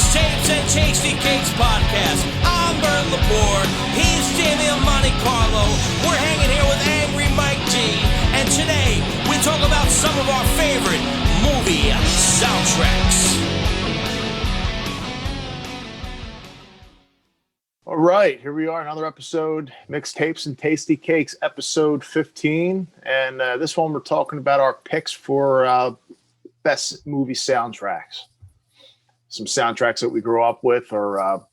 Mixtapes and Tasty Cakes podcast. I'm Bert Lepore. He's Jamie Monte Carlo. We're hanging here with Angry Mike G. And today we talk about some of our favorite movie soundtracks. All right, here we are, another episode, Mixtapes and Tasty Cakes, episode 15. And this one we're talking about our picks for best movie soundtracks. Some soundtracks that we grew up with, or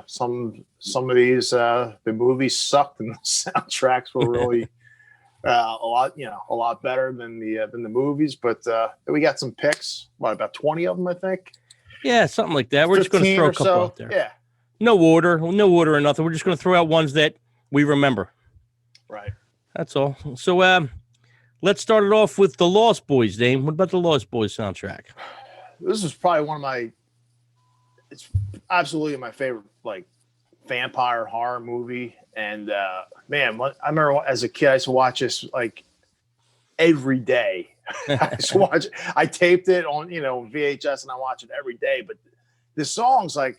some of these the movies sucked, and the soundtracks were really a lot better than the movies. But we got some picks. About 20 of them, I think. Yeah, something like that. We're just going to throw a couple out there. Yeah. No order or nothing. We're just going to throw out ones that we remember. Right. That's all. So let's start it off with the Lost Boys, Dame. What about the Lost Boys soundtrack? This is probably it's absolutely my favorite, like, vampire horror movie. And man, I remember as a kid, I used to watch this like every day. I used to watch it. I taped it on VHS, and I watch it every day. But the songs, I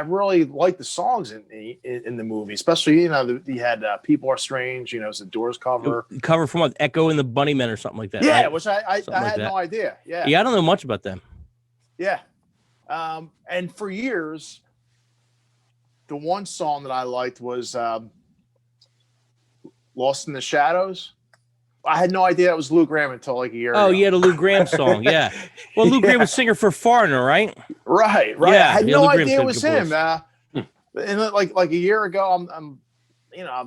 really like the songs in the movie, especially you had People Are Strange, it's a Doors cover from what, Echo and the Bunnymen or something like that. Yeah, right? which I had no idea. Yeah, I don't know much about them. Yeah, and for years, the one song that I liked was "Lost in the Shadows." I had no idea it was Lou Gramm until like a year ago. Oh, yeah, the Lou Gramm song, yeah. Well, Lou Gramm was singer for Foreigner, right? Right. Yeah, I had no Lou idea it Gramm's was him. And like a year ago, I'm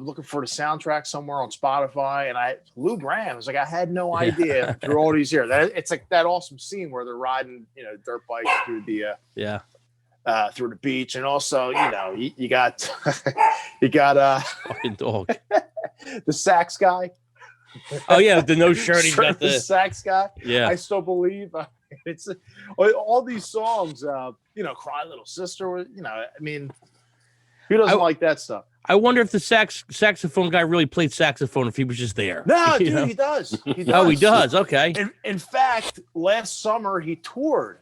looking for the soundtrack somewhere on Spotify, and Lou Gramm. I was like, I had no idea through all these years. It's like that awesome scene where they're riding, dirt bikes through the through the beach, and also you got Fucking dog. the sax guy. Oh yeah, with the no shirt, he's got the sax guy. Yeah, I still believe it's all these songs. Cry Little Sister. Who doesn't like that stuff? I wonder if the saxophone guy really played saxophone, if he was just there. No, dude, he does. Oh, he does. Okay. In fact, last summer he toured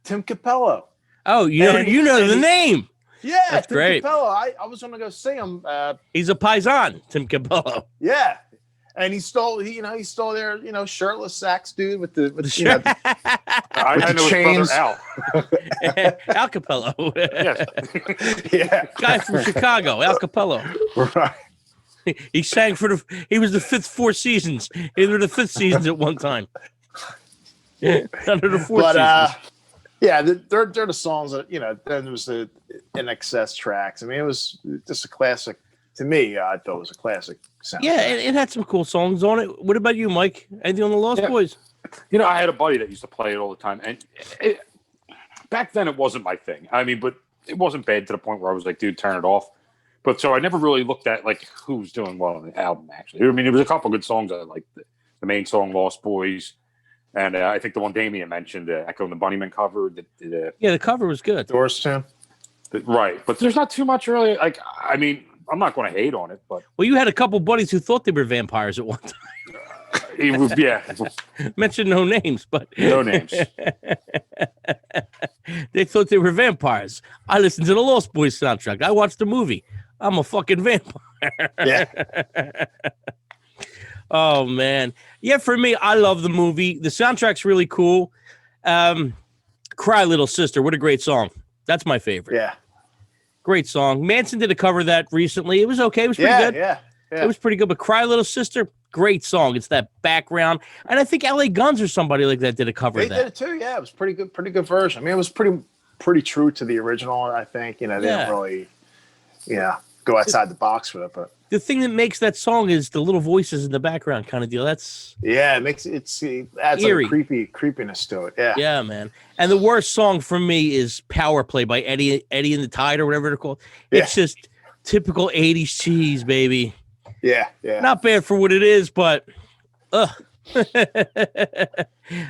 Tim Capello. Oh, you know the name. Yeah, that's Tim great. Capello. I was going to go see him. He's a paisan, Tim Capello. Yeah. And he's still there, shirtless sax dude with the shirt. I know his brother Al. Al Capello. Yes. Yeah. Guy from Chicago, Al Capello. Right. He sang he was the fifth Four Seasons. They were the fifth seasons at one time. Under the fourth seasons. Yeah, they're the songs that, then there was the In Excess tracks. I mean, it was just a classic. To me, I thought it was a classic soundtrack. Yeah, it had some cool songs on it. What about you, Mike? Anything on the Lost Boys? I had a buddy that used to play it all the time. And back then, it wasn't my thing. I mean, but it wasn't bad to the point where I was like, dude, turn it off. But so I never really looked at, like, who's doing well on the album, actually. I mean, there was a couple good songs I liked. The main song, Lost Boys. And I think the one Damien mentioned, Echo and the Bunnymen cover. The cover was good. Doors, Tim. Right. But there's not too much really. Like, I mean, I'm not going to hate on it, but you had a couple buddies who thought they were vampires at one time. Mention no names, but no names. They thought they were vampires. I listened to the Lost Boys soundtrack. I watched the movie. I'm a fucking vampire. Yeah. Oh man, yeah. For me, I love the movie. The soundtrack's really cool. "Cry Little Sister," what a great song. That's my favorite. Yeah. Great song. Manson did a cover of that recently. It was okay. It was pretty good. Yeah. It was pretty good. But "Cry Little Sister," great song. It's that background. And I think LA Guns or somebody like that did a cover of that. They did it too. Yeah, it was pretty good version. I mean, it was pretty true to the original, I think. They didn't really go outside the box with it. But the thing that makes that song is the little voices in the background kind of deal. That's it adds eerie. Like a creepiness to it. Yeah. Yeah, man. And the worst song for me is "Power Play" by Eddie and the Tide or whatever they're called. It's just typical 80s cheese, baby. Yeah. Not bad for what it is, but a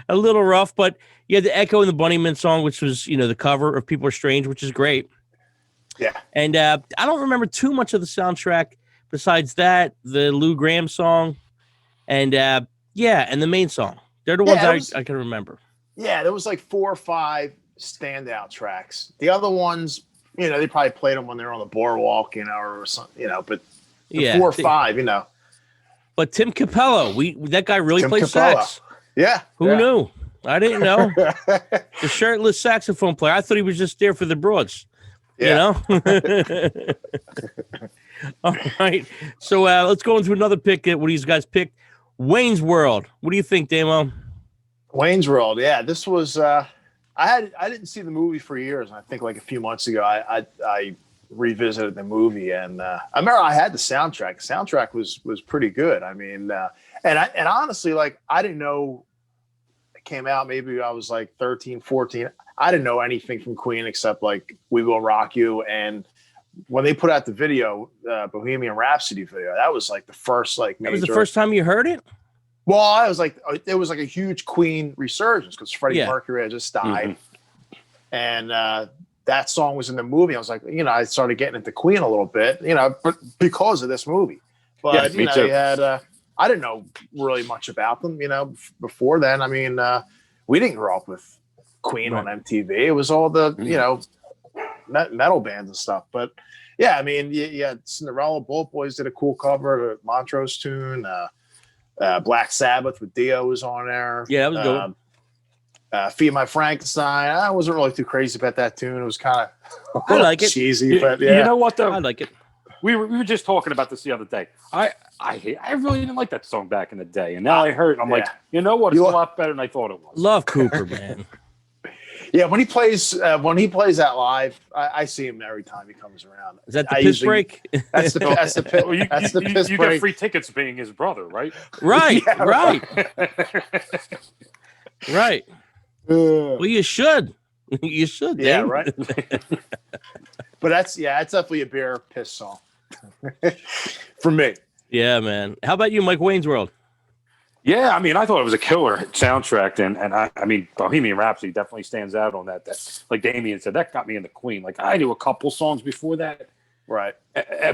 little rough. But you had the Echo and the Bunnymen song, which was, the cover of "People Are Strange," which is great. Yeah. And I don't remember too much of the soundtrack besides that, the Lou Gramm song, and and the main song. They're the ones I can remember. Yeah, there was like 4 or 5 standout tracks. The other ones, they probably played them when they were on the boardwalk, or something, but the 4 or 5, But Tim Capello, that guy really Tim plays Capello. sax. Yeah. Who knew? I didn't know. The shirtless saxophone player. I thought he was just there for the broads. Yeah. All right. So let's go into another pick. What these guys picked. Wayne's World. What do you think, Damo? Wayne's World. Yeah, this was. I didn't see the movie for years, and I think like a few months ago, I revisited the movie, and I remember I had the soundtrack. The soundtrack was pretty good. I mean, and honestly, like I didn't know it came out. Maybe I was like 13, 14. I didn't know anything from Queen except like "We Will Rock You," and when they put out the video, Bohemian Rhapsody video, that was like the first like major. That was the first time you heard it? Well, I was like, it was like a huge Queen resurgence because Freddie Mercury had just died, and that song was in the movie. I was like, I started getting into Queen a little bit, but because of this movie. But me too. they had, I didn't know really much about them, before then. I mean, we didn't grow up with Queen on MTV. It was all the metal bands and stuff. But yeah, I mean, you had Cinderella. Bullet Boys did a cool cover of Montrose tune. Black Sabbath with Dio was on there. Yeah, that was dope. Feed My Frankenstein. I wasn't really too crazy about that tune. It was kind of I like it. cheesy, but yeah. You know what though? I like it. We were just talking about this the other day. I really didn't like that song back in the day, and now I heard it, I'm like, you know what? It's a lot better than I thought it was. Love Cooper, man. Yeah, when he plays that live, I see him every time he comes around. Is that the piss break? That's the piss you break. get free tickets being his brother, right? Right, Yeah, right. Right. Well, you should. You should. Yeah, Dave. right. But that's definitely a beer piss song for me. Yeah, man. How about you, Mike? Wayne's World? Yeah, I mean, I thought it was a killer soundtrack, and I mean, Bohemian Rhapsody definitely stands out on that. That, like Damien said, that got me into Queen. Like I knew a couple songs before that, Right.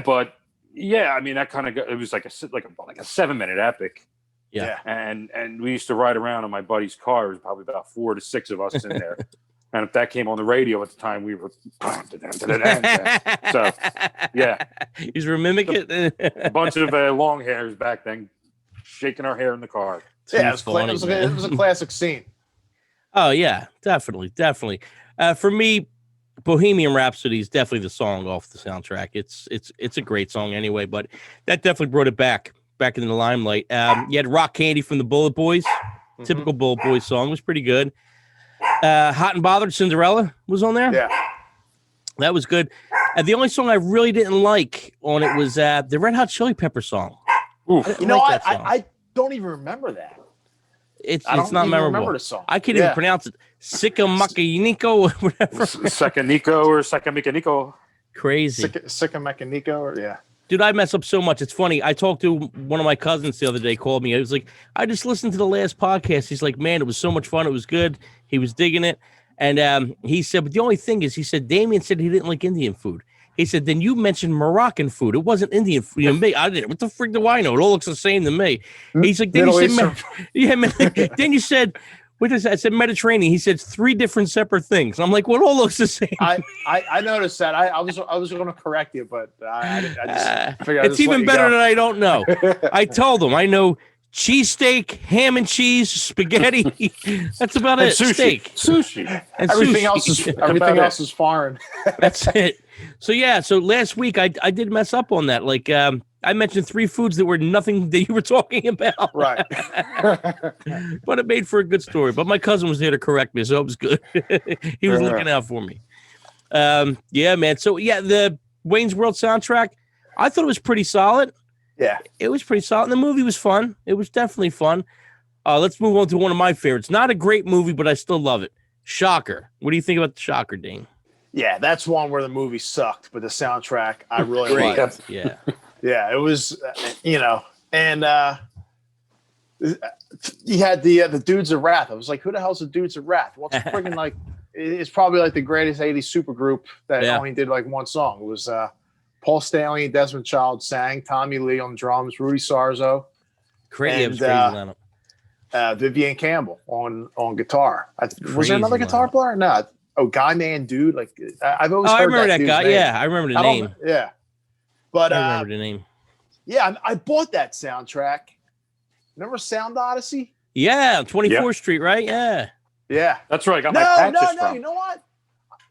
But yeah, I mean, that kind of it was like a 7-minute epic. Yeah. And we used to ride around in my buddy's car. There was probably about 4 to 6 of us in there. And if that came on the radio at the time, we were so yeah. He's mimicking it. A bunch of long hairs back then, shaking our hair in the car. Yeah, it was a classic scene. Oh yeah, definitely. For me, Bohemian Rhapsody is definitely the song off the soundtrack. It's a great song anyway, but that definitely brought it back in the limelight. You had Rock Candy from the Bullet Boys, typical Bullet Boys song, was pretty good. Hot and Bothered Cinderella was on there. Yeah, that was good. The only song I really didn't like on it was the Red Hot Chili Pepper song. Oof. I don't even remember that. It's not memorable. Remember the song. I can't even pronounce it. Sickamacanico, whatever. Secanico or Secamicanico. Crazy. Sickamacanico, or yeah. Dude, I mess up so much. It's funny. I talked to one of my cousins the other day, called me. I was like, I just listened to the last podcast. He's like, man, it was so much fun. It was good. He was digging it. And he said, but the only thing is, he said, Damien said he didn't like Indian food. He said, then you mentioned Moroccan food. It wasn't Indian food. You know, me, I didn't. What the frick do I know? It all looks the same to me. He's like, then you said, then you said, what is that? I said Mediterranean. He said 3 different separate things. I'm like, well, it all looks the same. I noticed that. I was going to correct you, but I just figured it's even better than I don't know. I told him I know cheesesteak, ham and cheese, spaghetti. That's about it. Sushi. Steak, Sushi. and everything sushi. else is foreign. That's it. So yeah. So last week I did mess up on that. Like I mentioned 3 foods that were nothing that you were talking about. Right. But it made for a good story. But my cousin was there to correct me, so it was good. He was looking out for me. Yeah, man. So yeah, the Wayne's World soundtrack, I thought it was pretty solid. Yeah. It was pretty solid. And the movie was fun. It was definitely fun. Let's move on to one of my favorites. Not a great movie, but I still love it. Shocker. What do you think about the Shocker, Dane? Yeah, that's one where the movie sucked, but the soundtrack I really liked. Yeah. Yeah, it was, and you had the Dudes of Wrath. I was like, who the hell's the Dudes of Wrath? What's friggin' like? It's probably like the greatest '80s supergroup that only did like one song. It was Paul Stanley and Desmond Child sang, Tommy Lee on drums, Rudy Sarzo, Crazy. Vivian Campbell on guitar. Was there another guitar player? No, Guy Man Dude. Like I've always Oh, heard I remember that dude's guy. name. Yeah, I remember the name. Yeah, but I remember the name. yeah, I bought that soundtrack. Remember Sound Odyssey? Yeah, 24th Yeah. Street, right? Yeah. Yeah. That's where I got my No, patches no. from. You know what?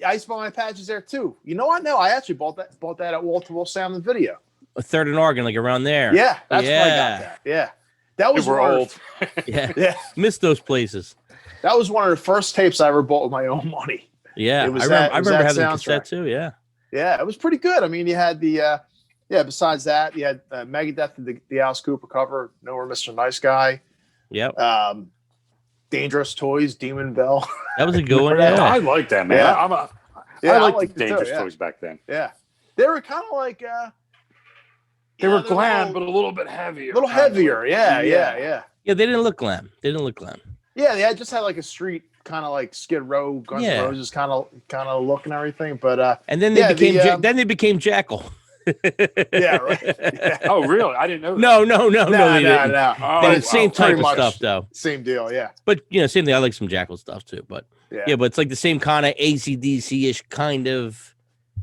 I used to buy my patches there too. You know what? No, I actually bought that at Wall to Wall Sound and Video. A Third and Oregon, like around there. Yeah, that's where I got that. Yeah, that was We're one of old. Yeah. yeah, Missed those places. that was one of the first tapes I ever bought with my own money. Yeah. It was I that- remember, it was I remember that having the soundtrack. cassette too. Yeah. Yeah, it was pretty good. I mean, you had the besides that, you had Megadeth, the Alice Cooper cover, Nowhere Mr. Nice Guy, Yep. Dangerous Toys, Demon Bell. That was a good one. Remember that? I Yeah. like that, man. Yeah. I liked liked the it too, Dangerous yeah. Toys back then. Yeah, they were kind of like They were they're glam, but a little bit heavier. a little kind of. heavier. Yeah. Yeah, they didn't look glam. Yeah, they just had like a street kind of like Skid Row, Guns Yeah. N' Roses kind of look and everything. But And then they Yeah, became the, then they became Jackal. yeah, right. Yeah. Oh, really? I didn't know. No, they didn't. no. Oh, They wow. had same type Pretty of much stuff though. Same deal. Yeah. But same thing. I like some Jackal stuff too. But Yeah. but it's like the same kind of AC/DC-ish kind of,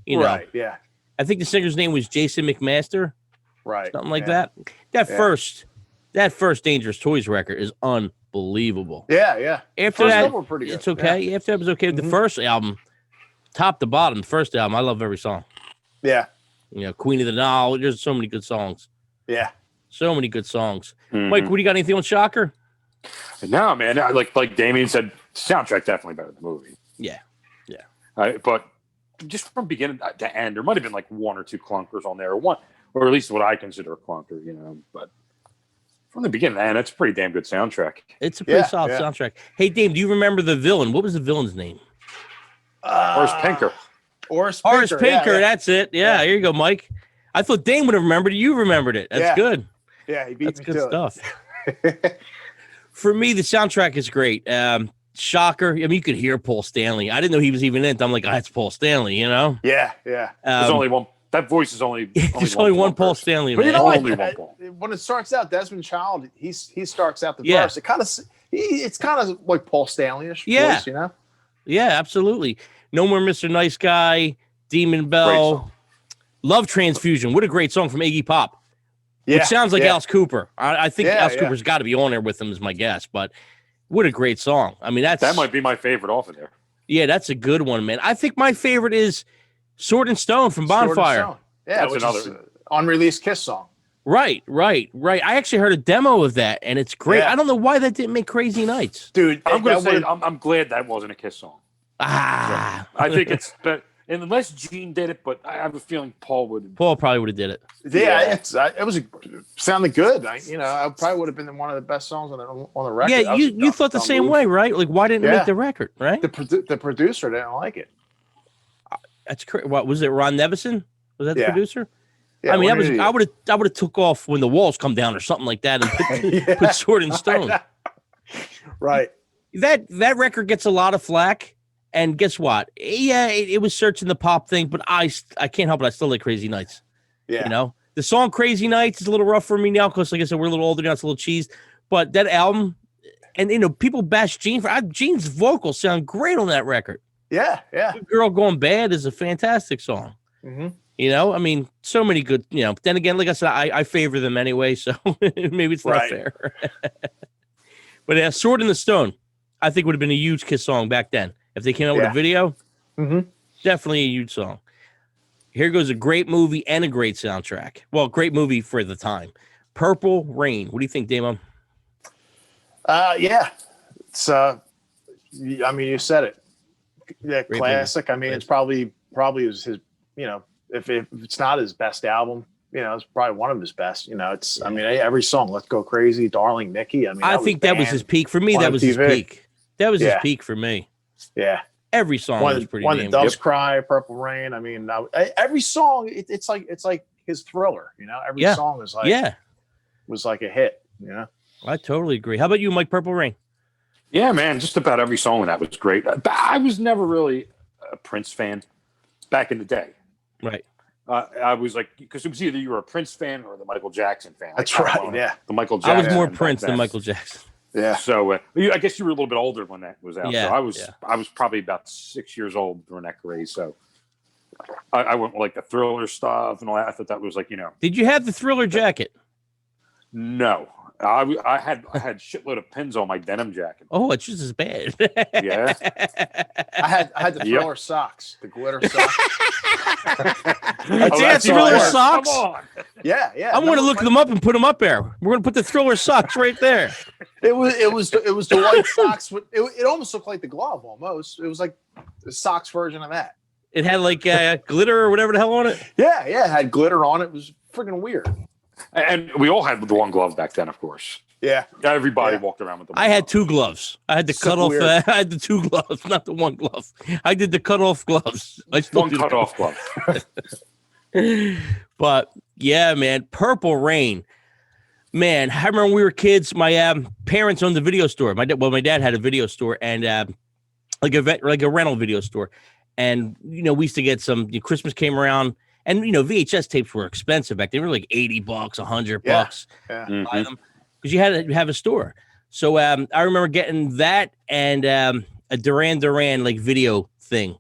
Right. Yeah. I think the singer's name was Jason McMaster, Right. something like yeah. that. Yeah. That first Dangerous Toys record is unbelievable. Yeah. Yeah. After First that, couple were pretty good. it's okay. After that was okay. The Mhm. first album, top to bottom, the first album, I love every song. Yeah. Queen of the Nile. There's so many good songs. Yeah. So many good songs. Mhm. Mike, what do you got? Anything on Shocker? No, man. Like Damien said, soundtrack definitely better than the movie. Yeah. But just from beginning to end, there might have been like one or two clunkers on there, or at least what I consider a clunker, But from the beginning to end, it's a pretty damn good soundtrack. It's a pretty Yeah, solid yeah. soundtrack. Hey, Dave, do you remember the villain? What was the villain's name? Horace Pinker. Horace Horace Pinker. Yeah. That's it. Yeah, Yeah. here you go, Mike. I thought Dane would have remembered it. You remembered it. That's Yeah. good. Yeah. He beat That's me good to stuff. it. For me, the soundtrack is great. Shocker. I mean, you could hear Paul Stanley. I didn't know he was even in it. I'm like, that's Paul Stanley, Yeah. Yeah. There's only one. That voice is only. there's only one Paul person. Stanley. But you Man. know Only what? one Paul. When it starts out, Desmond Child, he starts out the Yeah. verse. It kind of it's kind of like Paul Stanley-ish Yeah. voice, Yeah, absolutely. No More Mr. Nice Guy, Demon Great Bell, song. Love Transfusion. What a great song from Iggy Pop. Yeah. Which sounds like yeah. Alice Cooper. I think Yeah, Alice yeah. Cooper's got to be on there with him, is my guess. But what a great song. I mean, That might be my favorite off of there. yeah, that's a good one, man. I think my favorite is Sword and Stone from Sword and Bonfire. Stone. Yeah, That's which another- is an unreleased Kiss song. Right. I actually heard a demo of that, and it's great. Yeah. I don't know why that didn't make Crazy Nights. Dude, I'm going that to say would've- I'm glad that wasn't a Kiss song. Ah, I think it's, but unless Gene did it, but I have a feeling Paul would. Paul probably would have did it. yeah, it was sounded good. I probably would have been one of the best songs on the record. Yeah, That was you thought the dumb same move. way, right? Like, why didn't it Yeah. make the record, right? The producer didn't like it. That's crazy. What was it? Ron Nevison? Was that the Yeah. producer? Yeah, I mean, what an idiot. I would have took off when the walls come down or something like that and put, Yeah. put Sword and Stone. Right. That record gets a lot of flack, and guess what? Yeah, it was searching the pop thing, but I can't help it. I still like Crazy Nights. Yeah. The song Crazy Nights is a little rough for me now because, like I said, we're a little older now. It's a little cheesed, but that album, and people bash Gene for Gene's vocals sound great on that record. Yeah. Yeah. Good Girl Going Bad is a fantastic song. Mm-hmm. I mean, so many good, but then again, like I said, I favor them anyway, so maybe it's not Right. fair. But Sword in the Stone, I think would have been a huge Kiss song back then. If they came out with Yeah. a video, Mm-hmm. definitely a huge song. Here goes a great movie and a great soundtrack. Well, great movie for the time. Purple Rain. What do you think, Damon? Yeah. It's I mean, you said it. Yeah, Great classic. I mean, it's probably was his. If it's not his best album, it's probably one of his best. It's. I mean, every song, "Let's Go Crazy," "Darling Nikki." I mean, I think that was his peak. For me, on that was his TV. peak. That was his Yeah. peak for me. Yeah. Every song was pretty One the damn Doves good. Cry, Purple Rain. I mean, every song, it's like his Thriller. Every Yeah. song is like Yeah, was like a hit. I totally agree. How about you, Mike? Purple Rain. Yeah, man, just about every song of that was great. I was never really a Prince fan back in the day. Right. I was like, because it was either you were a Prince fan or the Michael Jackson fan. That's I kinda right. wanted Yeah. the Michael I Jackson. was more back Prince than then. Michael Jackson. Yeah. So I guess you were a little bit older when that was out. Yeah, So I was probably about 6 years old during that craze. So I went with like the Thriller stuff and all that. I thought that was like, Did you have the Thriller jacket? no. I had shitload of pins on my denim jacket. Oh, it's just as bad. Yeah. I had the Thriller socks, the glitter socks. That's Thriller socks? Come on. Yeah, yeah. I'm going to look them up and put them up there. We're going to put the Thriller socks right there. It was the white socks. It almost looked like the glove. Almost. It was like the socks version of that. It had like glitter or whatever the hell on it. Yeah, yeah. It had glitter on it. It was freaking weird. And we all had the one glove back then, of course. Yeah. Everybody walked around with the one I had glove. 2 gloves. I had the So cut off. weird. I had the 2 gloves, not the one glove. I did the cut off gloves. I still One do cut that. off glove. But yeah, man, Purple Rain. Man, I remember when we were kids. My parents owned the video store. My dad had a video store and like a rental video store. And we used to get some. Christmas came around, and VHS tapes were expensive back then. They were like $80, $100 Yeah. to buy them because you had to have a store. So I remember getting that and a Duran Duran like video thing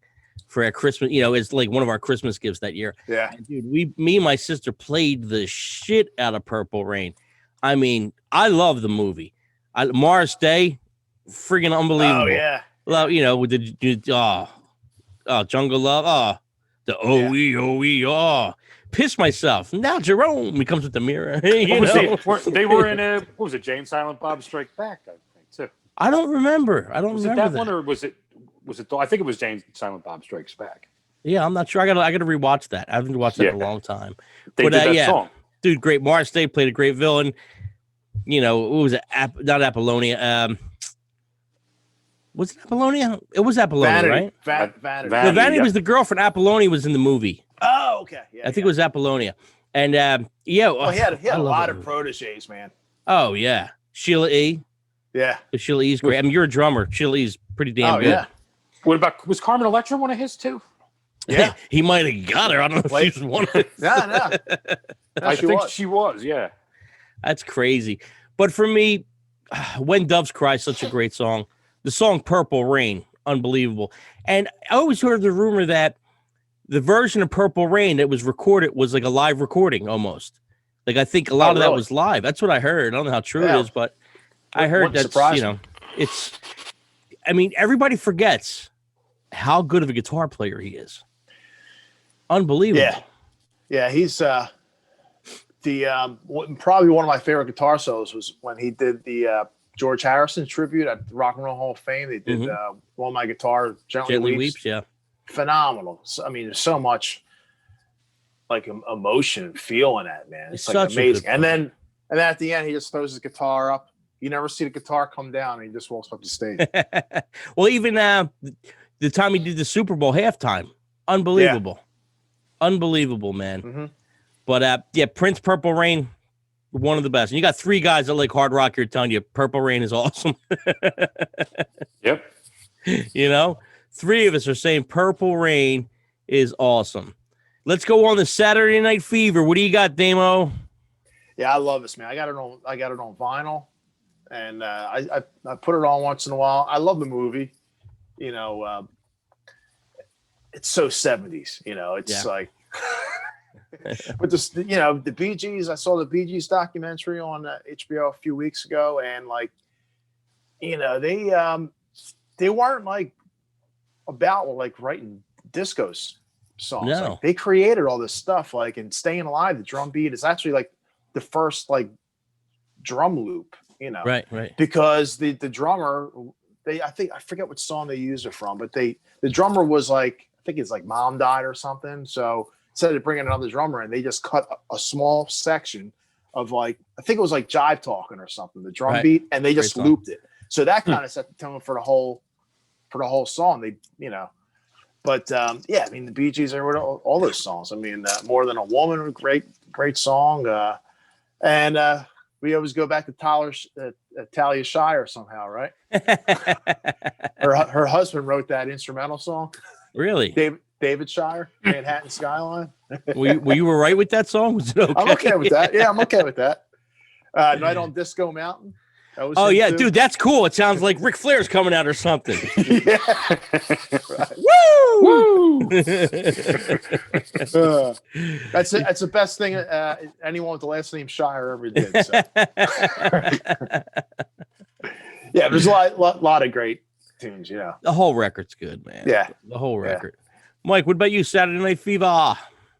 for a Christmas. It's like one of our Christmas gifts that year. Yeah. And dude, me and my sister played the shit out of Purple Rain. I mean, I love the movie. Morris Day, friggin' unbelievable. Oh yeah. Well, with the Jungle Love, the piss myself. Now Jerome, he comes with the mirror. They were in what was it? Jay and Silent Bob Strike Back, I think too. I don't remember. Was it that one or was it? I think it was Jay and Silent Bob Strikes Back. Yeah, I'm not sure. I gotta rewatch that. I haven't watched that in a long time. They did that song. Dude, great. Morris Day played a great villain. What was it? Not Apollonia. Was it Apollonia? It was Apollonia, Vanity. right? Vanity. No, Vanity was the girlfriend. Apollonia was in the movie. Oh, okay. Yeah. I think it was Apollonia. And He had a lot of movie. proteges, man. Oh yeah, Sheila E. Yeah. Sheila E's great. I mean, you're a drummer. Sheila E's pretty damn good. Yeah. What about was Carmen Electra one of his too? Yeah. He might have got her. I don't know if she was one of it. No. I think she was. Yeah. That's crazy. But for me, When Doves Cry, such a great song. The song Purple Rain, unbelievable. And I always heard the rumor that the version of Purple Rain that was recorded was like a live recording almost. Like I think a lot of that was live. That's what I heard. I don't know how true it is, but I heard that, it's, I mean, everybody forgets how good of a guitar player he is. Unbelievable. Yeah. Yeah, he's probably one of my favorite guitar solos was when he did the George Harrison tribute at the Rock and Roll Hall of Fame. They did While My Guitar Gently Weeps. Yeah. Phenomenal. So, I mean, there's so much like emotion and feel in that, man. It's like amazing. And then at the end, he just throws his guitar up. You never see the guitar come down, and he just walks up the stage. Well, even the time he did the Super Bowl halftime, unbelievable. Yeah. Unbelievable, man. Mm-hmm. But Prince, Purple Rain, one of the best. And you got 3 guys that like hard rock. You're telling you Purple Rain is awesome. Yep. 3 of us are saying Purple Rain is awesome. Let's go on the Saturday Night Fever. What do you got, Damo? Yeah, I love this, man. I got it on vinyl, and I put it on once in a while. I love the movie. It's so 70s. It's like. But this, the Bee Gees. I saw the Bee Gees documentary on HBO a few weeks ago, and they weren't like about like writing discos songs. No. Like, they created all this stuff, like in Staying Alive. The drum beat is actually like the first like drum loop. Right. Because the drummer, I forget what song they used it from, but the drummer was like, I think it's like mom died or something, so. Instead of bringing another drummer in, they just cut a small section of like, I think it was like jive talking or something, the drum beat, and they just looped it. So that kind of set the tone for the whole song. But I mean, the Bee Gees are all those songs. I mean, More Than a Woman, great song. And we always go back to Talia Shire somehow, right? her husband wrote that instrumental song. Really? David Shire, Manhattan Skyline. were you right with that song? Was it okay? I'm okay with that. Yeah, I'm okay with that. Night on Disco Mountain. That was Oh him yeah, too? dude, that's cool. It sounds like Ric Flair's coming out or something. Yeah. Woo! That's it. That's the best thing anyone with the last name Shire ever did. So. Yeah, there's a lot of great tunes. The whole record's good, man. Yeah, the whole record. Mike, what about you? Saturday Night Fever.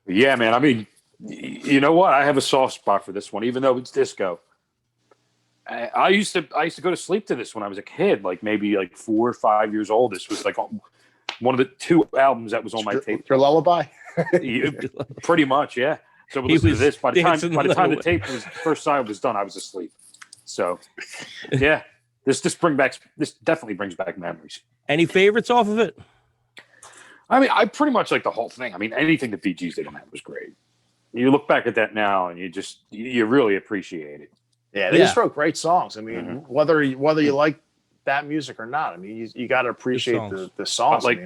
Yeah, man. I mean, you know what? I have a soft spot for this one, even though it's disco. I used to go to sleep to this when I was a kid, like maybe like 4 or 5 years old. This was like one of the 2 albums that was on my tape. Your lullaby. Pretty much, yeah. So we listened to this. By the time the tape was first side was done, I was asleep. So, yeah, this definitely brings back memories. Any favorites off of it? I mean, I pretty much like the whole thing. I mean, anything the Bee Gees did on that was great. You look back at that now, and you really appreciate it. Yeah, they just wrote great songs. I mean, whether you like that music or not, I mean, you got to appreciate the songs. Like,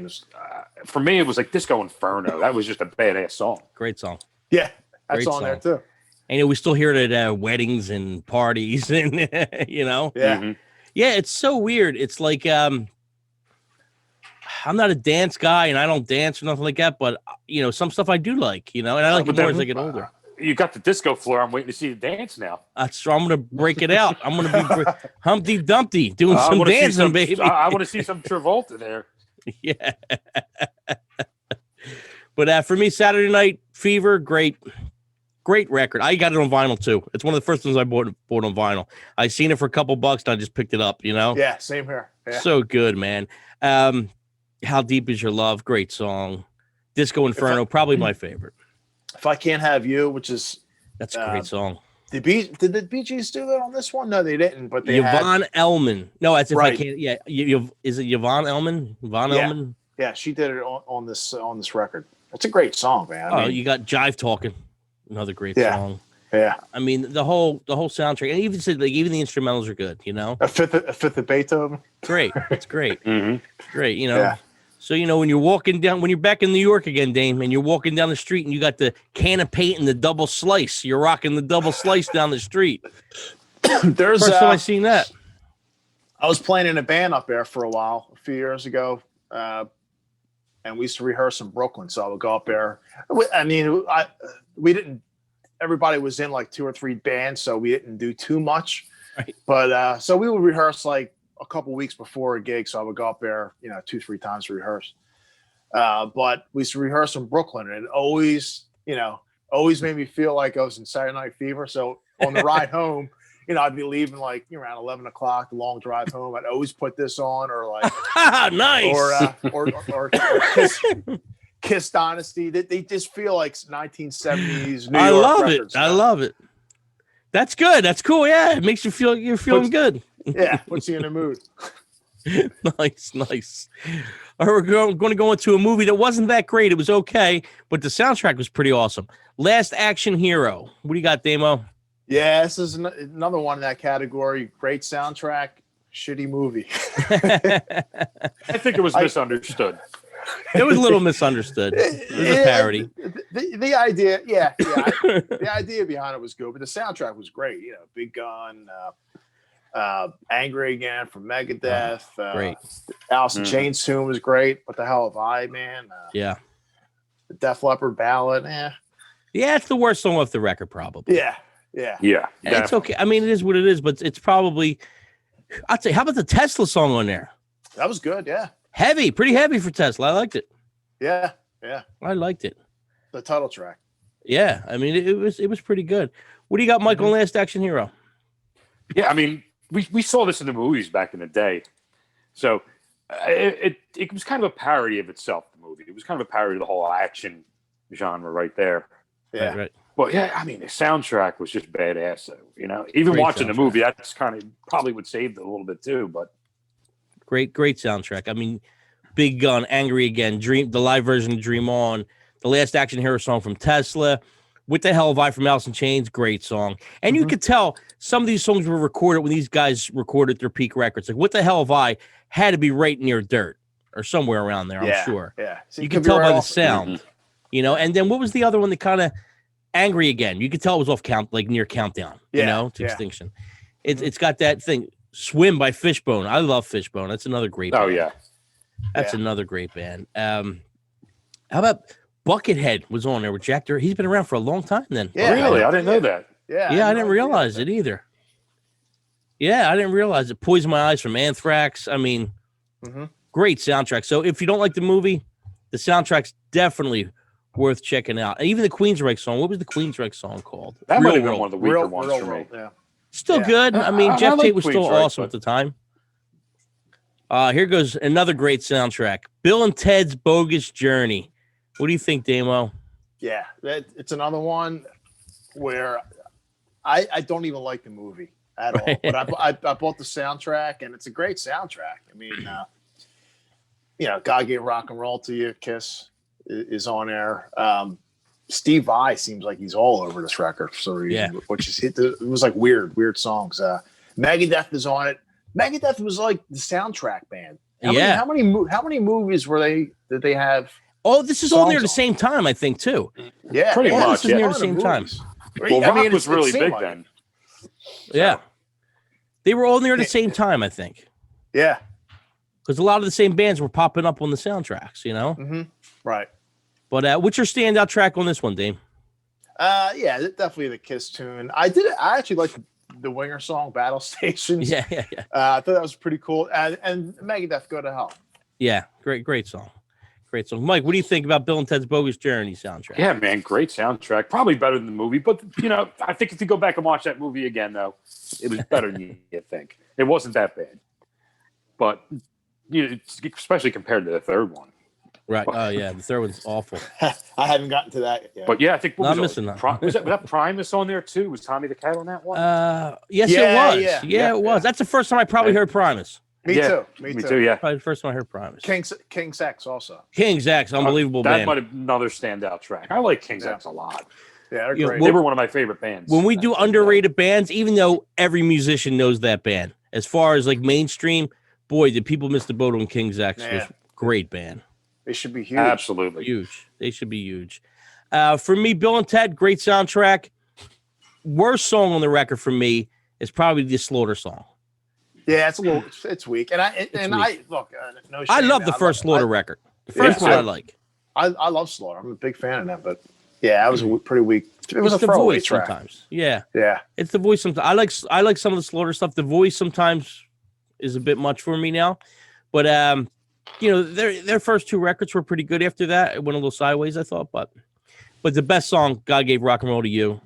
for me, it was like Disco Inferno. That was just a badass song. Great song. Yeah, that's great on song. there too. And we still hear it at weddings and parties, and Yeah, yeah. It's so weird. It's like I'm not a dance guy, and I don't dance or nothing like that. But some stuff I do like, and I like it more as I get older. You got the disco floor. I'm waiting to see you dance now. So I'm gonna break it out. I'm gonna be Humpty Dumpty doing some dancing, baby. I want to see some Travolta there. Yeah. But for me, Saturday Night Fever, great record. I got it on vinyl too. It's one of the first ones I bought on vinyl. I seen it for a couple bucks and I just picked it up. Yeah, same here. Yeah. So good, man. How Deep Is Your Love? Great song. Disco Inferno, probably my favorite. If I Can't Have You, which is that's a great song. Did the Bee Gees do that on this one? No, they didn't. But they Yvonne Elliman. No, that's if right. I can't. Yeah, is it Yvonne Elliman? Elliman. Yeah, she did it on this record. It's a great song, man. I mean, you got Jive Talking, another great song. Yeah, I mean the whole soundtrack, and even the instrumentals are good. A fifth of Beethoven. Great, it's great, great. Yeah. So when you're walking down, when you're back in New York again, Dame, and you're walking down the street, and you got the can of paint and the double slice, you're rocking the double slice down the street. There's first time I seen that. I was playing in a band up there for a while, a few years ago, and we used to rehearse in Brooklyn. So I would go up there. I mean, we didn't. Everybody was in like 2 or 3 bands, so we didn't do too much. Right. But so we would rehearse like a couple weeks before a gig, so I would go up there, 2-3 times to rehearse. But we used to rehearse in Brooklyn, and it always made me feel like I was in Saturday Night Fever. So on the ride home, I'd be leaving like around 11 o'clock, the long drive home. I'd always put this on, or like nice, or Kiss Dynasty. They just feel like 1970s New I York love records. it. I love it. That's good. That's cool. Yeah, it makes you feel you're feeling good. Yeah, puts you in the mood. Nice. All right, we're going to go into a movie that wasn't that great. It was okay, but the soundtrack was pretty awesome. Last Action Hero. What do you got, Damo? Yeah, this is another one in that category. Great soundtrack, shitty movie. I think it was misunderstood. It was a little misunderstood. It was a parody. The idea, the idea behind it was good, but the soundtrack was great. Big Gun, Angry Again from Megadeth. Great. Alice in Chains tune was great. What the hell have I, man? Yeah. The Def Leppard ballad. Yeah, it's the worst song off the record, probably. Yeah. It's okay. I mean, it is what it is, but it's probably. I'd say, how about the Tesla song on there? That was good. Yeah. Heavy, pretty heavy for Tesla. I liked it. Yeah. I liked it. The title track. Yeah, I mean, it was pretty good. What do you got, Michael? Last Action Hero. Yeah, I mean, we saw this in the movies back in the day, so it was kind of a parody of itself. The movie, it was kind of a parody of the whole action genre right there. Yeah. Right. But yeah, I mean, the soundtrack was just badass. Even Great watching soundtrack. the movie, that's kind of probably would save it a little bit too. But Great soundtrack. I mean, Big Gun, Angry Again, the live version of Dream On, the Last Action Hero song from Tesla, What the Hell Have I from Alice in Chains, great song. And you could tell some of these songs were recorded when these guys recorded their peak records. Like What the Hell Have I had to be right near Dirt or somewhere around there, I'm sure. Yeah. So you can tell by the sound, and then what was the other one that kind of Angry Again? You could tell it was off near Countdown, to extinction. It's got that thing. Swim by Fishbone. I love Fishbone. That's another great band. Oh yeah. That's another great band. How about Buckethead was on there with Jack Durr? He's been around for a long time then. Yeah, really? I didn't know that. Yeah, I didn't realize it either. Yeah, I didn't realize it. Poison My Eyes from Anthrax. I mean, great soundtrack. So if you don't like the movie, the soundtrack's definitely worth checking out. And even the Queensryche song. What was the Queensryche song called? That Real might have been World. one of the weaker ones for me. Yeah. Still good. I mean, Jeff like Tate was still Queensryche, awesome at the time. Here goes another great soundtrack. Bill and Ted's Bogus Journey. What do you think, Damo? Yeah, it's another one where I don't even like the movie at all. But I bought the soundtrack, and it's a great soundtrack. I mean, God Gave Rock and Roll to You, Kiss is on there. Steve Vai seems like he's all over this record for some reason, which is it was like weird songs. Megadeth is on it. Megadeth was like the soundtrack band. How many movies did they have? Oh, this is all near the same time, I think, too. Yeah, pretty much. This is near the same time. Well, Rock was really big then. Yeah. They were all near the same time, I think. Yeah. Because a lot of the same bands were popping up on the soundtracks, you know? Mm-hmm. Right. But what's your standout track on this one, Dame? Yeah, definitely the Kiss tune. I actually like the Winger song, Battle Stations. Yeah. I thought that was pretty cool. And Megadeth, Go to Hell. Yeah, great song. Great song. Mike, what do you think about Bill and Ted's Bogus Journey soundtrack? Yeah, man, great soundtrack. Probably better than the movie. But, I think if you go back and watch that movie again, though, it was better than you think. It wasn't that bad. But, especially compared to the third one. Right. Oh, yeah. The third one's awful. I haven't gotten to that yet. But, yeah, I think I'm missing that. Was that Primus on there, too? Was Tommy the Cat on that one? Yes, it was. Yeah, it was. That's the first time I probably heard Primus. Me too. Me too. Yeah. Probably the first time I heard Primus. King's X also. King's X, unbelievable that band. might have another standout track. I like King's X a lot. Yeah, they're great. They were one of my favorite bands. When we do underrated bands, even though every musician knows that band, as far as like mainstream, boy, did people miss the boat on King's X. Was a great band. They should be huge. Absolutely. Huge. They should be huge. For me, Bill and Ted, great soundtrack. Worst song on the record for me is probably the Slaughter song. Yeah, it's weak. And I look, no shame, I love the first Slaughter record. The first one I like. I love Slaughter. I'm a big fan of that, but yeah, that was pretty weak. It was It's a the throwaway voice track. sometimes. Yeah. Yeah. It's the voice sometimes. I like some of the Slaughter stuff. The voice sometimes is a bit much for me now. But their first two records were pretty good after that. It went a little sideways, I thought, but the best song, God Gave Rock and Roll to You.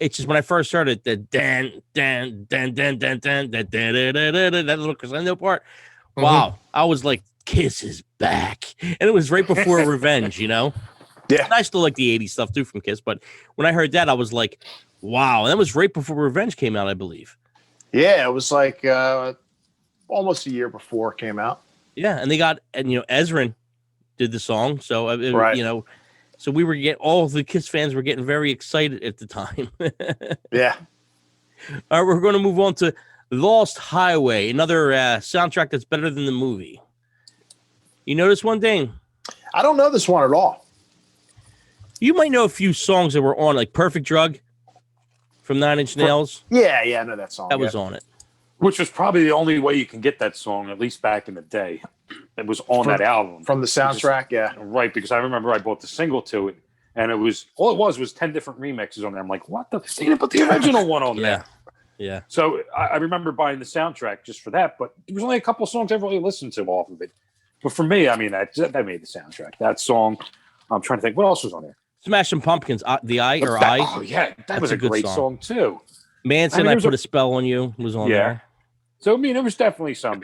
It's just when I first heard it, the dan dan dan dan dan dan dan that little crescendo part. Wow, I was like, Kiss is back, and it was right before Revenge, Yeah, and I still like the '80s stuff too from Kiss, but when I heard that, I was like, wow, and that was right before Revenge came out, I believe. Yeah, it was like almost a year before it came out. Yeah, and they got Ezrin did the song, so so we were all the Kiss fans were getting very excited at the time. Yeah. All right, we're going to move on to Lost Highway, another soundtrack that's better than the movie. You know this one, Dane? I don't know this one at all. You might know a few songs that were on, like Perfect Drug from Nine Inch Nails. Yeah, I know that song. That was on it. Which was probably the only way you can get that song, at least back in the day. It was on that album. From the soundtrack, Right, because I remember I bought the single to it, and it was 10 different remixes on there. I'm like, what the? They didn't put the original one on there. Yeah. So I remember buying the soundtrack just for that, but there was only a couple songs I really listened to off of it. But for me, I mean, that made the soundtrack. That song, I'm trying to think, what else was on there? Smashing Pumpkins, The Eye or I. Oh, yeah, that was a great song, too. Manson, I Put a Spell on You was on there. So, I mean, there was definitely some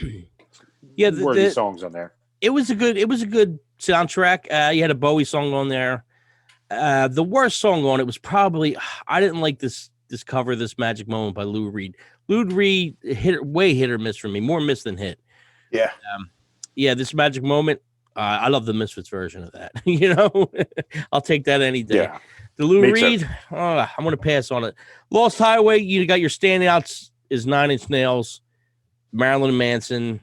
worthy songs on there. It was a good soundtrack. You had a Bowie song on there. The worst song on it was probably, I didn't like this cover, This Magic Moment by Lou Reed. Lou Reed hit or miss for me, more miss than hit. Yeah. This Magic Moment. I love the Misfits version of that. I'll take that any day. Yeah. The Lou Reed, I'm going to pass on it. Lost Highway, you got your standouts is Nine Inch Nails, Marilyn Manson,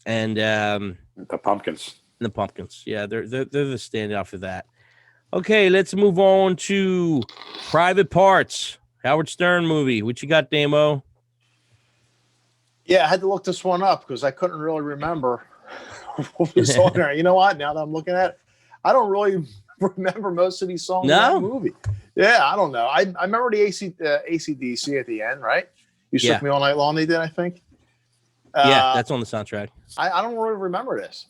and the Pumpkins. The Pumpkins. Yeah, they're the standout for that. Okay, let's move on to Private Parts. Howard Stern movie. What you got, Damo? Yeah, I had to look this one up because I couldn't really remember what was on there. You know what? Now that I'm looking at it, I don't really remember most of these songs in that movie. Yeah, I don't know. I remember the AC/DC at the end, right? You Shook Me All Night Long, they did, I think. Yeah, that's on the soundtrack. I don't really remember this.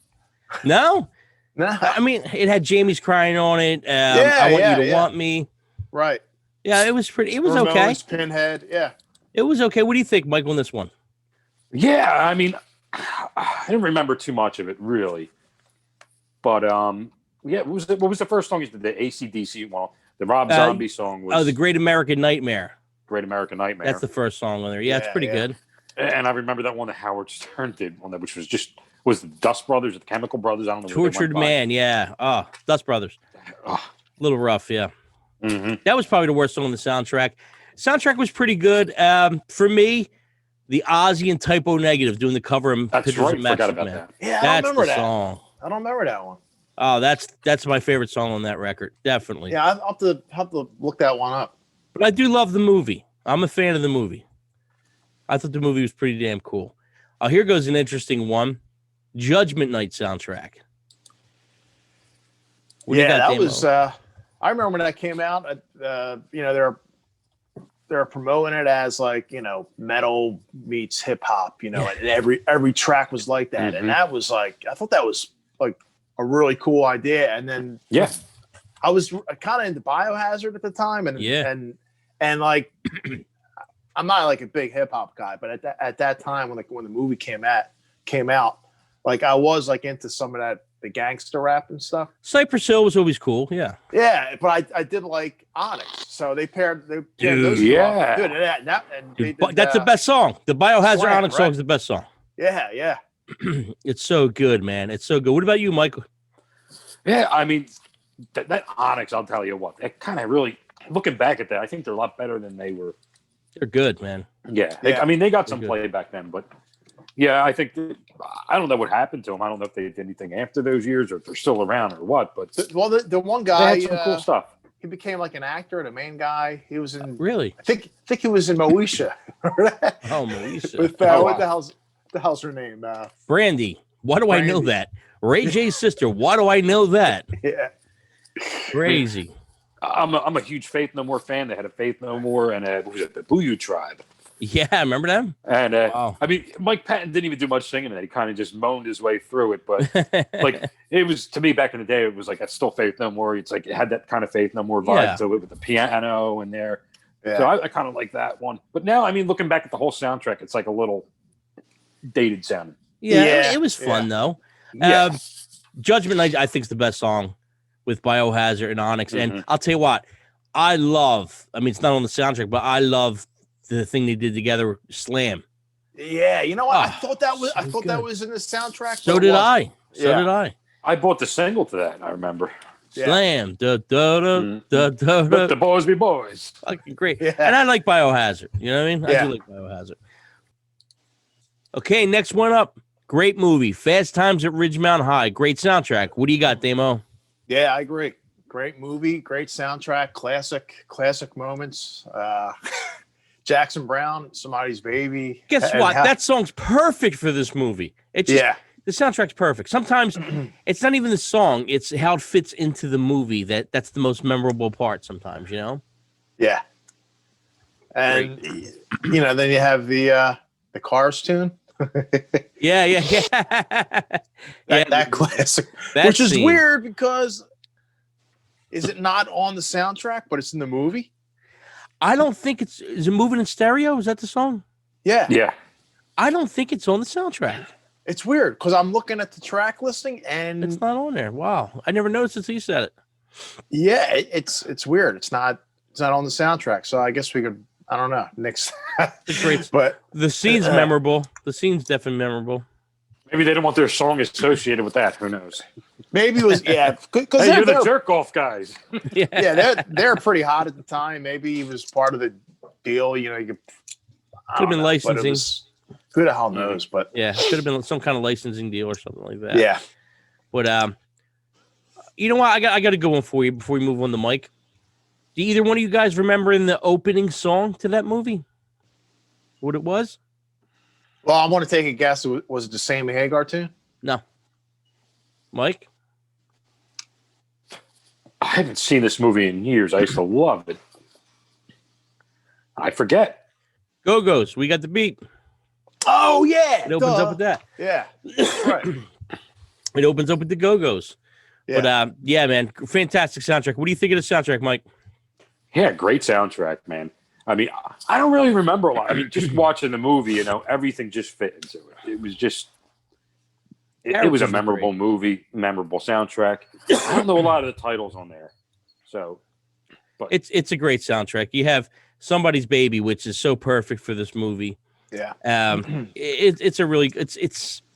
No? No. I mean, it had Jamie's crying on it. I Want You to Want Me. Right. Yeah, it was pretty. It was Ramones, okay. Pinhead. Yeah. It was okay. What do you think, Michael, on this one? Yeah, I mean, I didn't remember too much of it, really. But, yeah, what was the first song you did? The AC/DC one. The Rob Zombie song was... Oh, The Great American Nightmare. Great American Nightmare. That's the first song on there. Yeah, it's pretty good. And I remember that one that Howard Stern did on that, which was the Dust Brothers or the Chemical Brothers. I don't know. Tortured Man, yeah. Oh, Dust Brothers. A little rough, yeah. Mm-hmm. That was probably the worst song on the soundtrack. Soundtrack was pretty good. For me, the Ozzy and Typo Negative doing the cover of That's right. Forgot about that. Yeah, I don't remember that song. I don't remember that one. Oh, that's my favorite song on that record. Definitely. Yeah, I'll have to look that one up. But I do love the movie. I'm a fan of the movie. I thought the movie was pretty damn cool. Here goes an interesting one. Judgment Night soundtrack. That was. I remember when that came out. They're promoting it as like metal meets hip hop. And every track was like that, and that was like I thought that was like a really cool idea. And then I was kind of into Biohazard at the time, and like. I'm not like a big hip hop guy, but at that time when the movie came out, like I was like into some of the gangster rap and stuff. Cypress Hill was always cool, yeah. Yeah, but I did like Onyx, so they paired those two up. Dude, that's the best song. The Biohazard Onyx song is the best song. Yeah. It's so good, man. It's so good. What about you, Michael? Yeah, I mean that Onyx, I'll tell you what, it kind of really looking back at that, I think they're a lot better than they were. They're good, man. Yeah. I mean, they got some play back then, but yeah, I think I don't know what happened to them. I don't know if they did anything after those years or if they're still around or what. But the one guy had some cool stuff. He became like an actor, the main guy. He was in really. I think he was in Moesha. Moesha. With what the hell's her name? Brandy. Why do I know that? Ray J's sister. Why do I know that? Yeah. Crazy. I'm a huge Faith No More fan. They had a Faith No More and what was it, the Booyah Tribe. Yeah, remember them? And wow. I mean, Mike Patton didn't even do much singing in that. He kind of just moaned his way through it. But like it was to me back in the day, it was like that's still Faith No More. It's like it had that kind of Faith No More vibe to it with the piano in there. Yeah. So I kind of like that one. But now, I mean, looking back at the whole soundtrack, it's like a little dated sounding. Yeah, it was fun though. Judgment Night, I think, is the best song with Biohazard and Onyx. And I'll tell you what, I mean, it's not on the soundtrack, but I love the thing they did together, Slam. Yeah, you know what? I thought that was in the soundtrack. So did I. I bought the single to that, I remember. Slam. Let the boys be boys. Fucking great. Yeah. And I like Biohazard. You know what I mean? I do like Biohazard. Okay, next one up. Great movie. Fast Times at Ridgemount High. Great soundtrack. What do you got, Damo? Yeah, I agree. Great movie, great soundtrack, classic moments. Jackson Browne, Somebody's Baby. Guess what? That song's perfect for this movie. It's just, the soundtrack's perfect. Sometimes it's not even the song; it's how it fits into the movie. That's the most memorable part. Sometimes, you know. Yeah. And then you have the Cars tune. That classic, which is weird because is it not on the soundtrack, but it's in the movie? I don't think is it Moving in Stereo? Is that the song? Yeah. I don't think it's on the soundtrack. It's weird because I'm looking at the track listing and it's not on there. Wow, I never noticed until you said it. Yeah, it's weird. It's not on the soundtrack. So I guess we could. I don't know. Next, it's great, but the scene's memorable. The scene's definitely memorable. Maybe they don't want their song associated with that. Who knows? Maybe it was because hey, you're the jerk off guys. they're pretty hot at the time. Maybe it was part of the deal. You could have been licensing. Who the hell knows? But it could have been some kind of licensing deal or something like that. Yeah. But you know what? I got a good one for you before we move on to Mike. Do either one of you guys remember in the opening song to that movie what it was? Well, I want to take a guess. Was it the Sammy Hagar tune? No. Mike? I haven't seen this movie in years. I used to love it. I forget. Go-Go's. We got the beat. Oh, yeah. It opens up with that. Yeah. That's right. It opens up with the Go-Go's. Yeah. But, yeah, man, fantastic soundtrack. What do you think of the soundtrack, Mike? Yeah, great soundtrack, man. I mean, I don't really remember a lot. I mean, just watching the movie, everything just fit into it. It was just, it was a memorable movie, memorable soundtrack. I don't know a lot of the titles on there. So, but It's a great soundtrack. You have Somebody's Baby, which is so perfect for this movie. Yeah. It's a really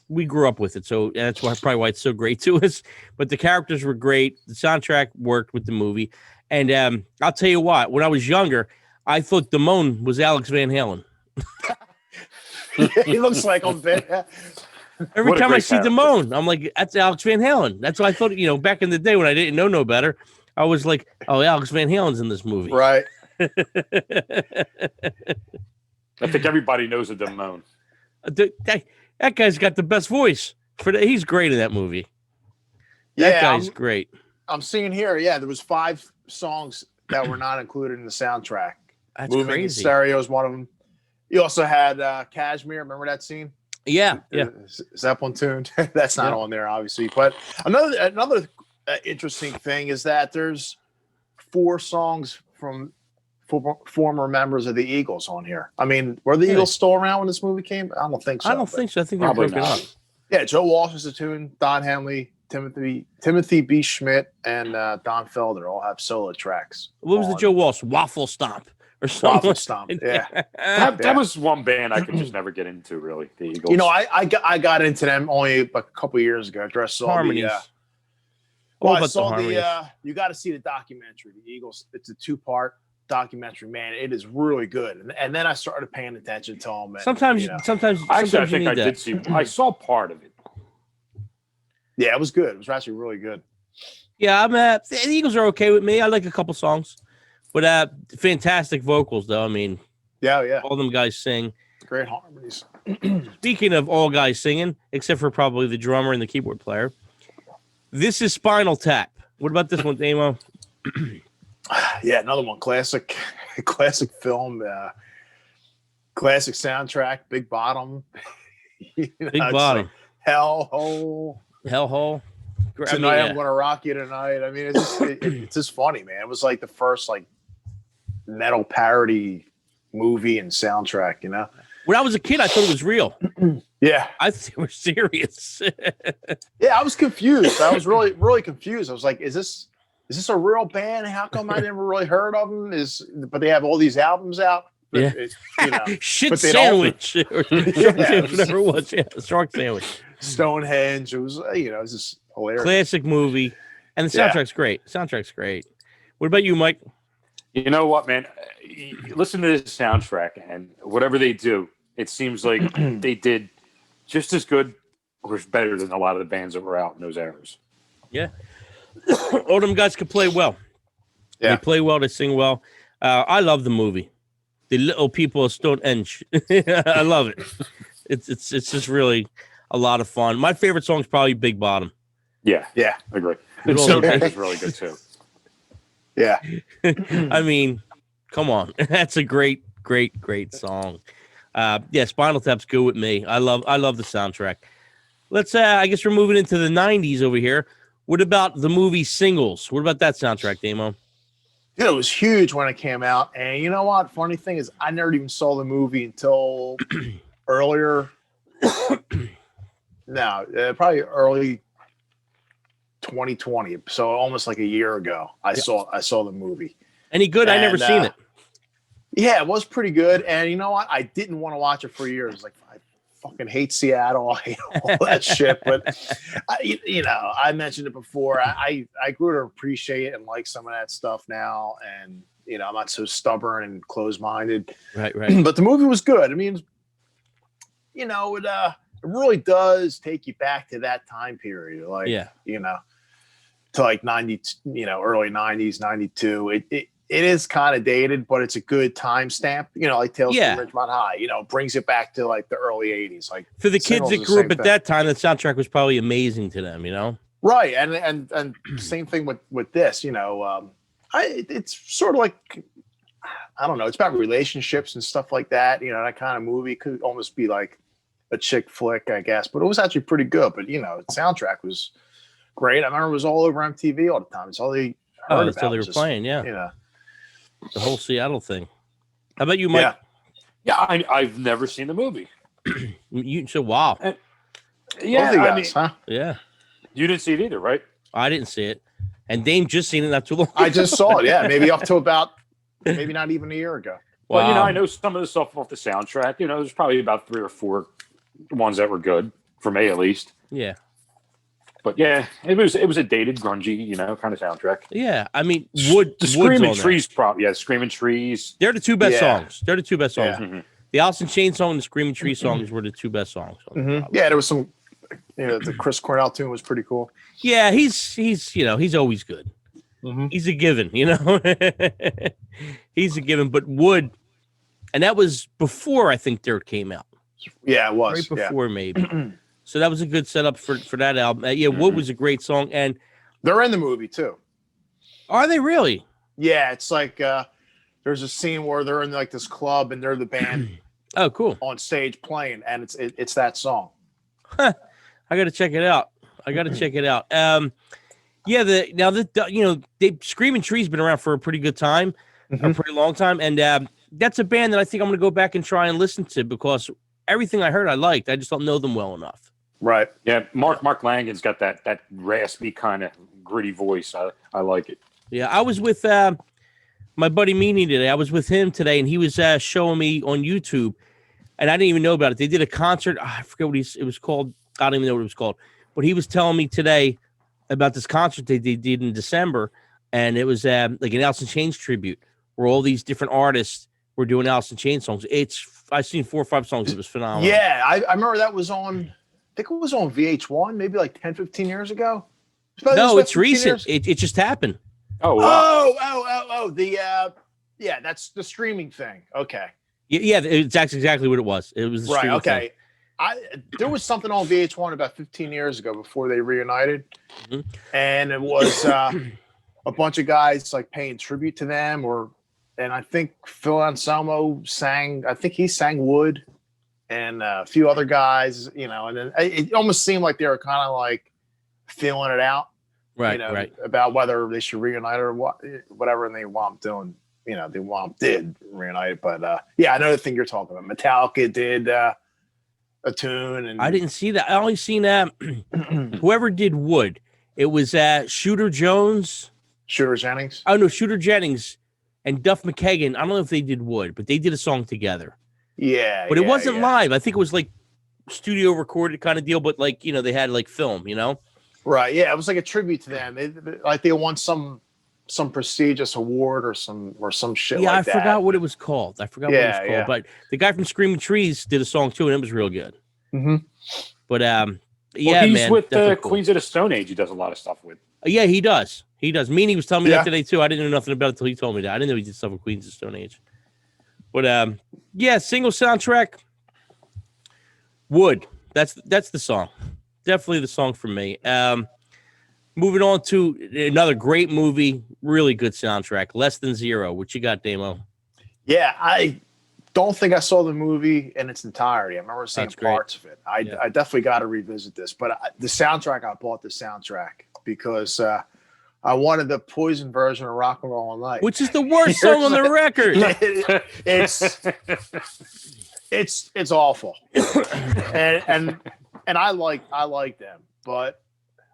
we grew up with it, so that's probably why it's so great to us. But the characters were great. The soundtrack worked with the movie, and I'll tell you what. When I was younger, I thought Damone was Alex Van Halen. He looks like him. Every time I see Damone, I'm like, that's Alex Van Halen. That's what I thought. Back in the day when I didn't know no better, I was like, oh, Alex Van Halen's in this movie, Right. I think everybody knows a Damone. That guy's got the best voice he's great in that movie. That guy's great. I'm seeing here. Yeah, there was 5 songs that were not included in the soundtrack. That's Moving crazy. in Stereo is one of them. You also had Kashmir. Remember that scene? Yeah. Zeppelin tune. That's not on there, obviously. But another interesting thing is that there's 4 songs from former members of the Eagles on here. I mean, were the Eagles still around when this movie came? I don't think so. I don't think so. I think they're broken up. Yeah, Joe Walsh is a tune. Don Henley, Timothy B. Schmidt, and Don Felder all have solo tracks. What was the Joe Walsh? Waffle Stomp or something? Waffle Stomp, yeah. That was one band I could just never get into, really, the Eagles. I got into them only a couple years ago. I saw Harmonies. I saw you got to see the documentary, The Eagles. It's a 2-part documentary, man. It is really good. And then I started paying attention to them. And, sometimes I think I did see. I saw part of it. Yeah, it was good. It was actually really good. Yeah, the Eagles are okay with me. I like a couple songs, but fantastic vocals though. I mean, yeah, all them guys sing. Great harmonies. Speaking of all guys singing, except for probably the drummer and the keyboard player, this is Spinal Tap. What about this one, Damo? Yeah, another one. Classic film. Classic soundtrack. Big Bottom. Big Bottom. Like Hellhole. Tonight I'm gonna rock you tonight. I mean, it's just funny, man. It was like the first metal parody movie and soundtrack. When I was a kid, I thought it was real. Yeah, I thought they were serious. Yeah, I was confused. I was really, really confused. I was like, is this a real band? How come I never really heard of them? But they have all these albums out. Yeah. Shit sandwich. Or whatever it was. Yeah, Shark Sandwich. Stonehenge. It was, it was just hilarious. Classic movie. And the soundtrack's great. What about you, Mike? You know what, man? Listen to this soundtrack, and whatever they do, it seems like they did just as good or better than a lot of the bands that were out in those eras. Yeah. All them guys could play well. Yeah. They play well, they sing well. I love the movie. The Little People of Stonehenge. I love it. It's just really a lot of fun. My favorite song is probably Big Bottom. Yeah, I agree. Stonehenge is really good too. Yeah. I mean, come on. That's a great song. Spinal Tap's good with me. I love the soundtrack. Let's I guess we're moving into the 90s over here. What about the movie Singles? What about that soundtrack, Damo? It was huge when it came out. And you know what? Funny thing is, I never even saw the movie until earlier. Probably early 2020. So almost like a year ago, I saw the movie. Any good? I never seen it. Yeah, it was pretty good. And you know what? I didn't want to watch it for years. Like, I fucking hate Seattle. I hate all that shit. But I mentioned it before. I grew to appreciate and like some of that stuff now. And I'm not so stubborn and closed-minded. Right. But the movie was good. I mean, it really does take you back to that time period. Like, to like 90, early 90s, 92. it is kind of dated, but it's a good timestamp. Like Tales Yeah. from Ridgemont High. Brings it back to like the early '80s. Like For the kids Singles that is grew the up same at thing. that time, the soundtrack was probably amazing to them. Right, and same thing with this. It's sort of like, I don't know. It's about relationships and stuff like that. That kind of movie could almost be like a chick flick, I guess. But it was actually pretty good. But the soundtrack was great. I remember it was all over MTV all the time. It's all they heard That's about. all they were playing. Yeah, the whole Seattle thing. How about you, Mike? Yeah, I've never seen the movie. Wow. Yeah, I mean, huh? Yeah. You didn't see it either, right? I didn't see it. And Dame just seen it not too long. I just saw it. Yeah, maybe up to about maybe not even a year ago. Well, I know some of the stuff off the soundtrack. There's probably about 3 or 4 ones that were good for me, at least. Yeah. But yeah, it was a dated, grungy, kind of soundtrack. Yeah, I mean, the Screaming Trees, probably. Yeah, Screaming Trees. They're the two best songs. They're the two best songs. Yeah. Mm-hmm. The Alice in Chains song and the Screaming Trees songs were the two best songs. Mm-hmm. Yeah, there was some. The Chris Cornell tune was pretty cool. Yeah, he's always good. Mm-hmm. He's a given, He's a given. But Wood, and that was before I think Dirt came out. Yeah, it was Right before, maybe. So that was a good setup for that album. Wood was a great song, and they're in the movie too. Are they really? Yeah, it's like there's a scene where they're in like this club and they're the band. Oh, cool. On stage playing, and it's that song. Huh. I got to check it out. Screaming Trees been around for a pretty good time, a pretty long time, and that's a band that I think I'm going to go back and try and listen to because everything I heard I liked. I just don't know them well enough. Right. Yeah, Mark Langen's got that raspy kind of gritty voice. I like it. Yeah, I was with my buddy Meanie today. I was with him today, and he was showing me on YouTube, and I didn't even know about it. They did a concert. I forget what it was called. I don't even know what it was called. But he was telling me today about this concert they did in December, and it was like an Alice in Chains tribute where all these different artists were doing Alice in Chains songs. I've seen 4 or 5 songs. It was phenomenal. Yeah, I remember that was on, I think it was on VH1 maybe like 10, 15 years ago. No, it's recent. It just happened. Oh, wow. That's the streaming thing. Okay. Yeah, that's exactly what it was. It was the right. streaming Okay. thing. There was something on VH1 about 15 years ago before they reunited, and it was a bunch of guys like paying tribute to them, and I think Phil Anselmo sang. I think he sang Wood, and a few other guys, and then it almost seemed like they were kind of like feeling it out, right, about whether they should reunite or whatever, and they wound up doing, they did reunite. But yeah, another thing you're talking about, Metallica did a tune, and I didn't see that. I only seen whoever did Wood. It was Shooter Jennings. Oh no, Shooter Jennings and Duff McKagan. I don't know if they did Wood, but they did a song together. Yeah, but it wasn't live. I think it was like studio recorded kind of deal, but like they had like film. Right? Yeah, it was like a tribute to them. They won some prestigious award or some shit. Yeah, like that. I forgot what it was called. But the guy from Screaming Trees did a song too, and it was real good. Mm-hmm. But he's man, with cool. Queens of the Stone Age. He does a lot of stuff with. Yeah, he does. Meanie was telling me that today too. I didn't know nothing about it until he told me that. I didn't know he did stuff with Queens of the Stone Age. But single soundtrack. Wood. That's the song. Definitely the song for me. Moving on to another great movie, really good soundtrack, Less Than Zero. What you got, Damo? Yeah, I don't think I saw the movie in its entirety. I remember seeing parts of it. I definitely got to revisit this. But the soundtrack, I bought the soundtrack because I wanted the Poison version of Rock and Roll All Night, which is the worst song on the record. It's awful, and I like them, but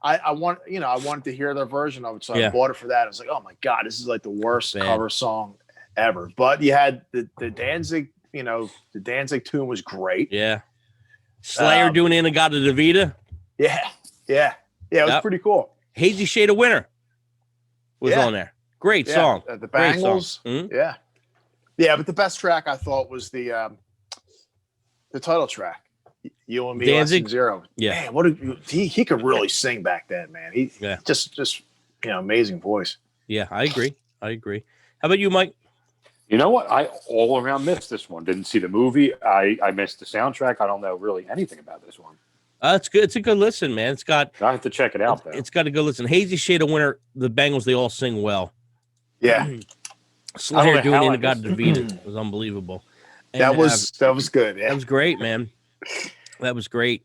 I wanted to hear their version of it, so I bought it for that. I was like, oh my god, this is like the worst cover song ever. But you had the Danzig, the Danzig tune was great. Yeah, Slayer doing In-A-Gadda-Da-Vida. Yeah, it was pretty cool. Hazy Shade of Winter was on there. Great song. The Bangles. Mm-hmm. Yeah, but the best track I thought was the title track. You and Me, Danzig? Less Than Zero. Yeah, man, he could really sing back then, man. He just amazing voice. Yeah, I agree. How How about you, Mike? You know what? I all around missed this one. Didn't see the movie. I missed the soundtrack. I don't know really anything about this one. It's good. It's a good listen, man. I have to check it out, though. It's got a good listen. Hazy Shade of Winter, the Bengals, they all sing well. Yeah. Slayer doing In the God to Beat It was unbelievable. And, that was good. Yeah. That was great, man. That was great.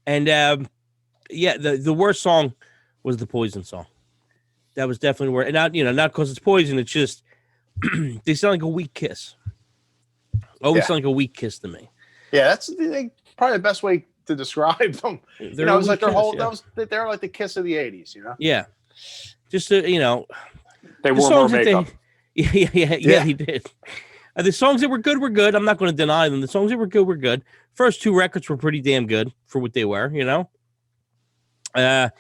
And the worst song was the Poison song. That was definitely worse. And not because it's Poison. It's just they sound like a weak kiss. Always sound like a weak kiss to me. Yeah, that's probably the best way to describe them. It was like their whole. They're like the Kiss of the '80s. Yeah, just they wore more makeup. Yeah, he did. The songs that were good. I'm not going to deny them. The songs that were good were good. First two records were pretty damn good for what they were. All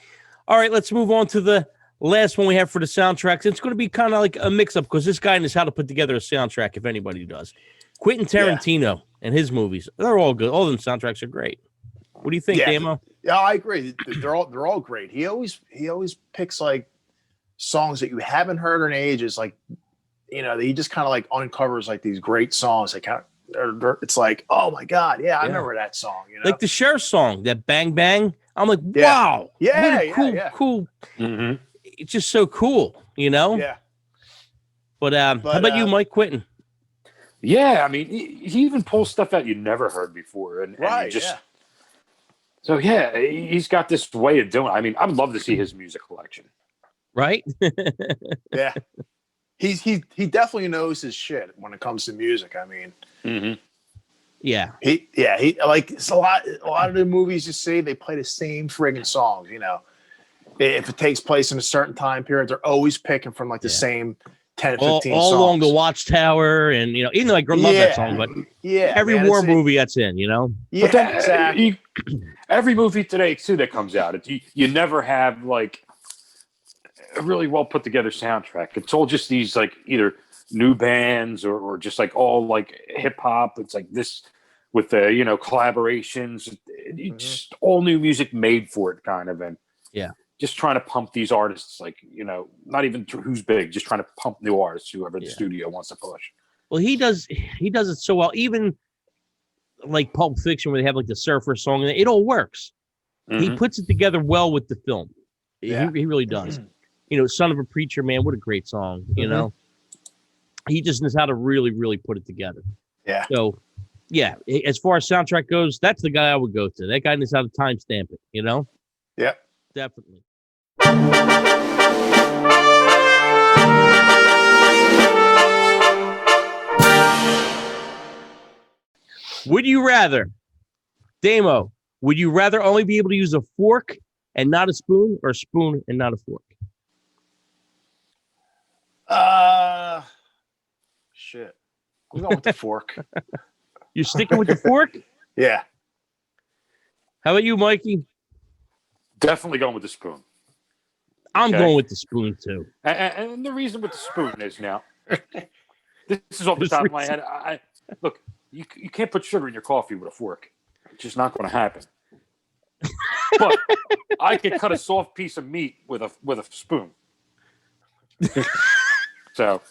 right, let's move on to the last one we have for the soundtracks. It's going to be kind of like a mix-up because this guy knows how to put together a soundtrack, if anybody does. Quentintaratino and his movies, they're all good. All of them soundtracks are great. What do you think, Damo? Yeah, I agree. They're all great. He always picks like songs that you haven't heard in ages, like he just kind of like uncovers like these great songs. Like it's like, oh my god, I remember that song. Like the Cher song, that Bang Bang. I'm like, wow, cool. Mm-hmm. It's just so cool, Yeah. But how about you, Mike Quentin? Yeah, I mean, he even pulls stuff out you never heard before, and So he's got this way of doing it. I mean, I'd love to see his music collection. Right? Yeah. He definitely knows his shit when it comes to music. I mean, yeah. He like it's a lot of the movies you see, they play the same friggin' songs, If it takes place in a certain time period, they're always picking from like the same 10, 15 all songs. along the Watchtower, and even though I love that song, but every war movie that's in, Yeah, but then, exactly. Every movie today too that comes out, you never have like a really well put together soundtrack. It's all just these like either new bands or just like all like hip hop. It's like this with the collaborations. It's just all new music made for it, kind of, and just trying to pump these artists, like, not even who's big, just trying to pump new artists, whoever the studio wants to push. Well, he does it so well. Even like Pulp Fiction, where they have like the surfer song, and it all works. He puts it together well with the film. Yeah. He really does. Son of a Preacher Man, what a great song. He just knows how to really, really put it together. Yeah. So, as far as soundtrack goes, that's the guy I would go to. That guy knows how to timestamp it. Yeah. Definitely. Would you rather, Damo, would you rather only be able to use a fork and not a spoon, or a spoon and not a fork? Shit. I'm going with the fork. You're sticking with the fork? Yeah. How about you, Mikey? Definitely going with the spoon. I'm going with the spoon too. And the reason with the spoon is now, this is off the top of my head. Look, you can't put sugar in your coffee with a fork. It's just not going to happen. But I could cut a soft piece of meat with a spoon. So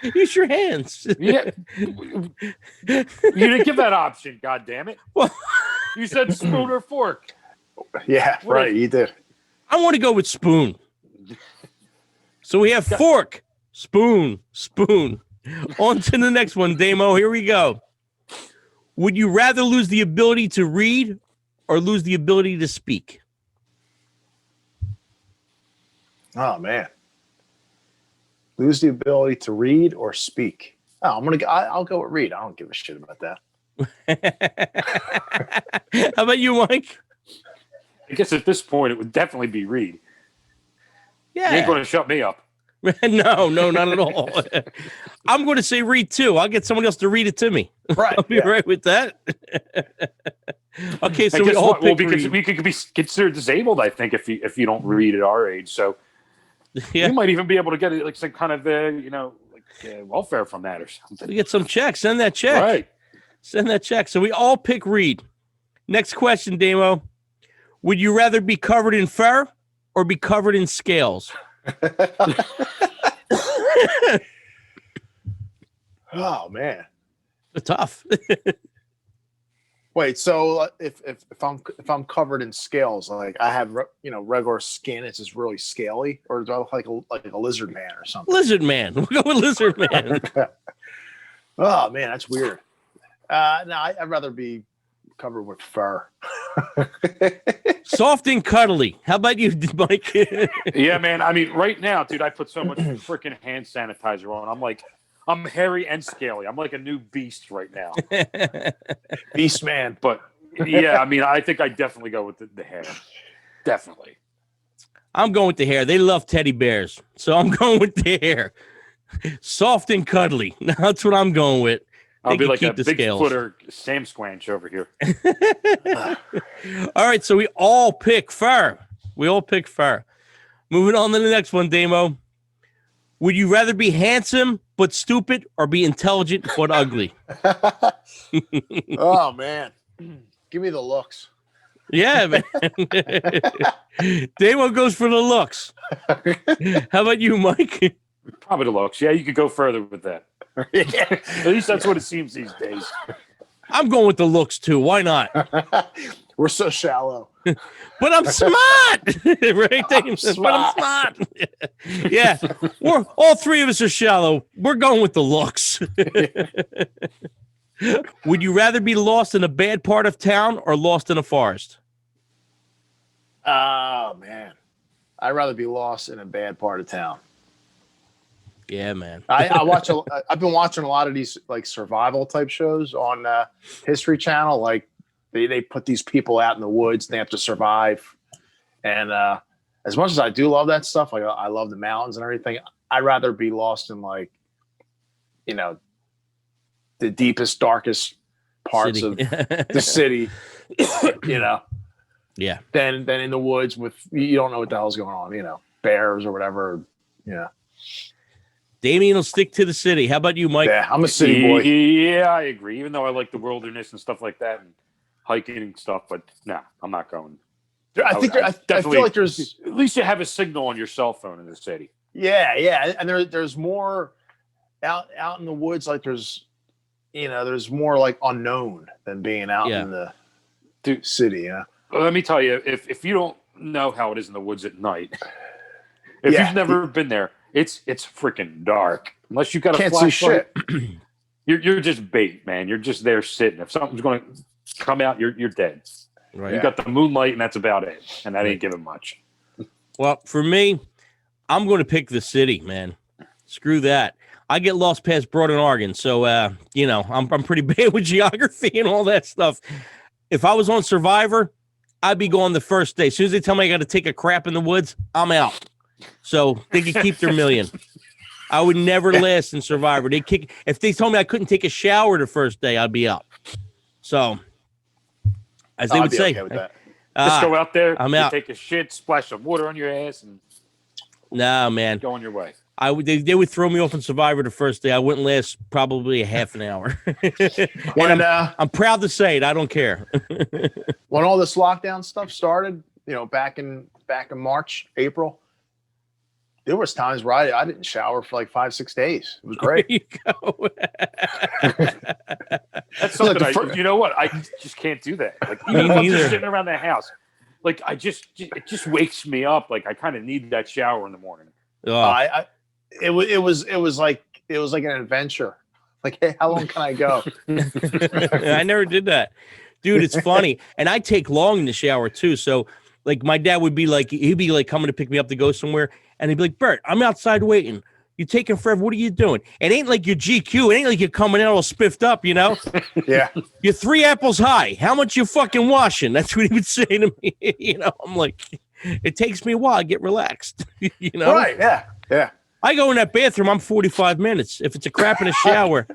use your hands. Yeah, you didn't give that option. God damn it! Well, you said spoon or fork. Yeah, right. You did. I want to go with spoon. So we have fork, spoon. On to the next one, Damo. Here we go. Would you rather lose the ability to read or lose the ability to speak? Oh man. Lose the ability to read or speak. Oh, I'll go with read. I don't give a shit about that. How about you, Mike? I guess at this point it would definitely be read. Yeah. You ain't going to shut me up. No, not at all. I'm going to say read too. I'll get somebody else to read it to me. Right. I'll be right with that. Okay, so we all pick because read. we could be considered disabled, I think, if you don't read at our age. So we might even be able to get like some kind of welfare from that or something. We get some checks. Send that check. Right. Send that check. So we all pick read. Next question, Damo. Would you rather be covered in fur or be covered in scales? Oh man. Tough. Wait, so if I'm covered in scales, like I have regular skin, it's just really scaly, or do I look like a lizard man or something? Lizard man. We'll go with lizard man. Oh man, that's weird. No, I'd rather be covered with fur. Soft and cuddly. How about you, Mike? Yeah, man. I mean, right now, dude, I put so much freaking hand sanitizer on. I'm hairy and scaly. I'm like a new beast right now. Beast man. But yeah, I mean, I think I definitely go with the hair. Definitely. I'm going with the hair. They love teddy bears, so I'm going with the hair. Soft and cuddly. That's what I'm going with. I'll be like a big footer Sam Squanch over here. All right, so we all pick fur. Moving on to the next one, Damo. Would you rather be handsome but stupid or be intelligent but ugly? Oh, man. Give me the looks. Yeah, man. Damo goes for the looks. How about you, Mike? Probably the looks. Yeah, you could go further with that. At least that's what it seems these days. I'm going with the looks, too. Why not? We're so shallow. But I'm smart. Right? I'm smart. Yeah. We're all three of us are shallow. We're going with the looks. Would you rather be lost in a bad part of town or lost in a forest? Oh, man. I'd rather be lost in a bad part of town. Yeah, man. I've been watching a lot of these like survival type shows on History Channel. Like they put these people out in the woods and they have to survive. And as much as I do love that stuff, like I love the mountains and everything, I'd rather be lost in like, the deepest, darkest parts of the city, Yeah. than in the woods with, you don't know what the hell's going on, bears or whatever. Yeah. Damien will stick to the city. How about you, Mike? Yeah, I'm a city boy. Yeah, I agree. Even though I like the wilderness and stuff like that and hiking and stuff, but nah, I'm not going. I feel like there's at least you have a signal on your cell phone in the city. Yeah, and there's more out in the woods. Like there's more like unknown than being out in the city. Yeah. Well, let me tell you, if you don't know how it is in the woods at night, if you've never been there. It's freaking dark. Unless you got a flashlight, you're just bait, man. You're just there sitting. If something's going to come out, you're dead. Right. You got the moonlight, and that's about it. And that ain't giving much. Well, for me, I'm going to pick the city, man. Screw that. I get lost past Broad and Oregon, so I'm pretty bad with geography and all that stuff. If I was on Survivor, I'd be going the first day. As soon as they tell me I got to take a crap in the woods, I'm out. So they could keep their million. I would never last in Survivor. If they told me I couldn't take a shower the first day, I'd be out. So, as they would say, okay with that. Just go out there, I'm out. Take a shit, splash some water on your ass, and man, go on your way. They would throw me off in Survivor the first day. I wouldn't last probably a half an hour. I'm proud to say it. I don't care. When all this lockdown stuff started, back in March, April. There was times where I didn't shower for like 5-6 days. It was great. There you go. That's something you know what? I just can't do that. Like even if I'm just sitting around the house, like it just wakes me up. Like I kind of need that shower in the morning. Oh. It was like an adventure. Like, hey, how long can I go? I never did that, dude. It's funny, and I take long in the shower too. So, like, my dad would be like, he'd be like coming to pick me up to go somewhere. And he'd be like, Bert, I'm outside waiting. You're taking forever. What are you doing? It ain't like your GQ. It ain't like you're coming in all spiffed up, Yeah. You're 3 apples high. How much you fucking washing? That's what he would say to me. I'm like, it takes me a while to get relaxed. Right. Yeah. I go in that bathroom. I'm 45 minutes. If it's a crap in a shower,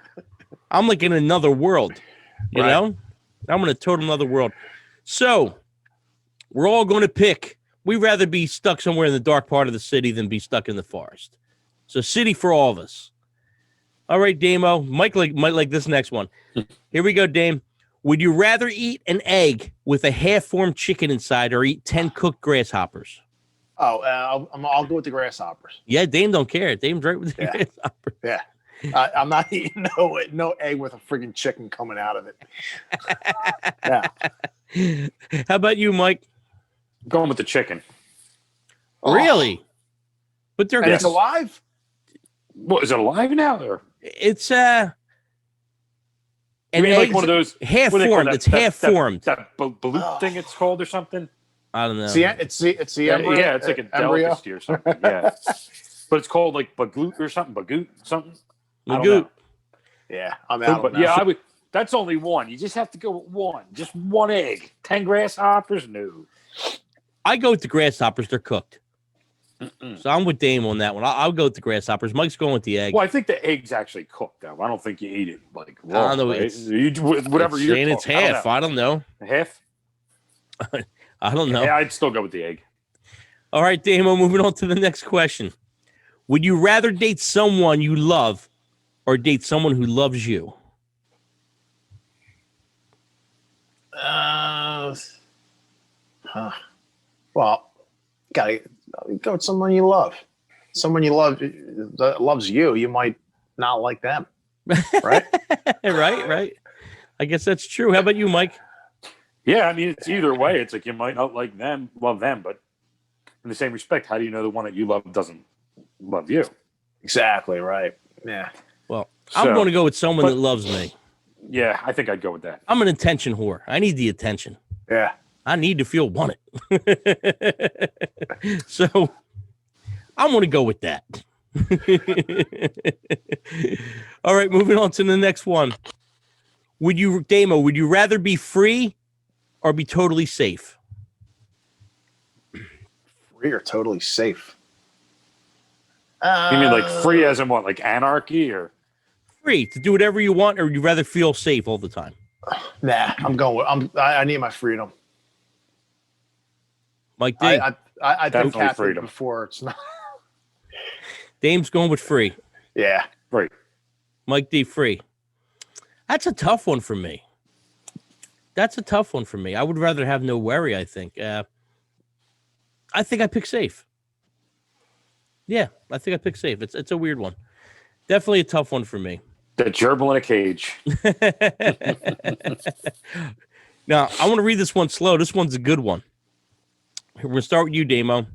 I'm like in another world. You know? I'm in a total another world. So we're all going to pick. We'd rather be stuck somewhere in the dark part of the city than be stuck in the forest. So city for all of us. All right, Damo. Mike might like this next one. Here we go, Dame. Would you rather eat an egg with a half-formed chicken inside or eat 10 cooked grasshoppers? Oh, I'll go with the grasshoppers. Yeah, Dame don't care. Dame's right with the grasshoppers. Yeah. I'm not eating no egg with a friggin' chicken coming out of it. Yeah. How about you, Mike? Going with the chicken. Really? But they're And it's alive? What, is it alive now? Or it's you mean like one of those half what do they call formed. that? It's half formed. That balut thing it's called or something. I don't know. It's the embryo. Yeah, it's like a embryo. delicacy or something. Yeah, but it's called like bagut or something. Bagut something. I don't Magoo. know. Yeah, I'm out. But yeah, I would. That's only one. You just have to go with one. Just one egg. 10 grasshoppers? No. I go with the grasshoppers. They're cooked. So I'm with Dame on that one. I'll go with the grasshoppers. Mike's going with the egg. Well, I think the egg's actually cooked though. I don't think you eat it like raw. I don't know. Right? It's, Whatever it's you're saying it's talking- half. I don't know. Half? I don't know. Yeah, I'd still go with the egg. All right, Damo, moving on to the next question. Would you rather date someone you love or date someone who loves you? Well, gotta go with someone you love. Someone you love that loves you. You might not like them, right? right. I guess that's true. How about you, Mike? Yeah, I mean, it's either way. It's like you might not like them, love them, but in the same respect, how do you know the one that you love doesn't love you? Exactly right. Yeah. Well, I'm going to go with someone that loves me. Yeah, I think I'd go with that. I'm an attention whore. I need the attention. Yeah. I need to feel wanted. So I'm going to go with that. All right, moving on to the next one. Damo, would you rather be free or be totally safe? Free or totally safe? You mean like free as in what, like anarchy or? Free to do whatever you want, or would you rather feel safe all the time? Nah, I need my freedom. Mike D. I think Definitely Catholic freedom. before it's not. Dame's going with free. Yeah. Right. Mike D, free. That's a tough one for me. I would rather have no worry, I think. I think I pick safe. Yeah, I think I pick safe. It's a weird one. Definitely a tough one for me. The gerbil in a cage. Now, I want to read this one slow. This one's a good one. We're going to start with you, Damo.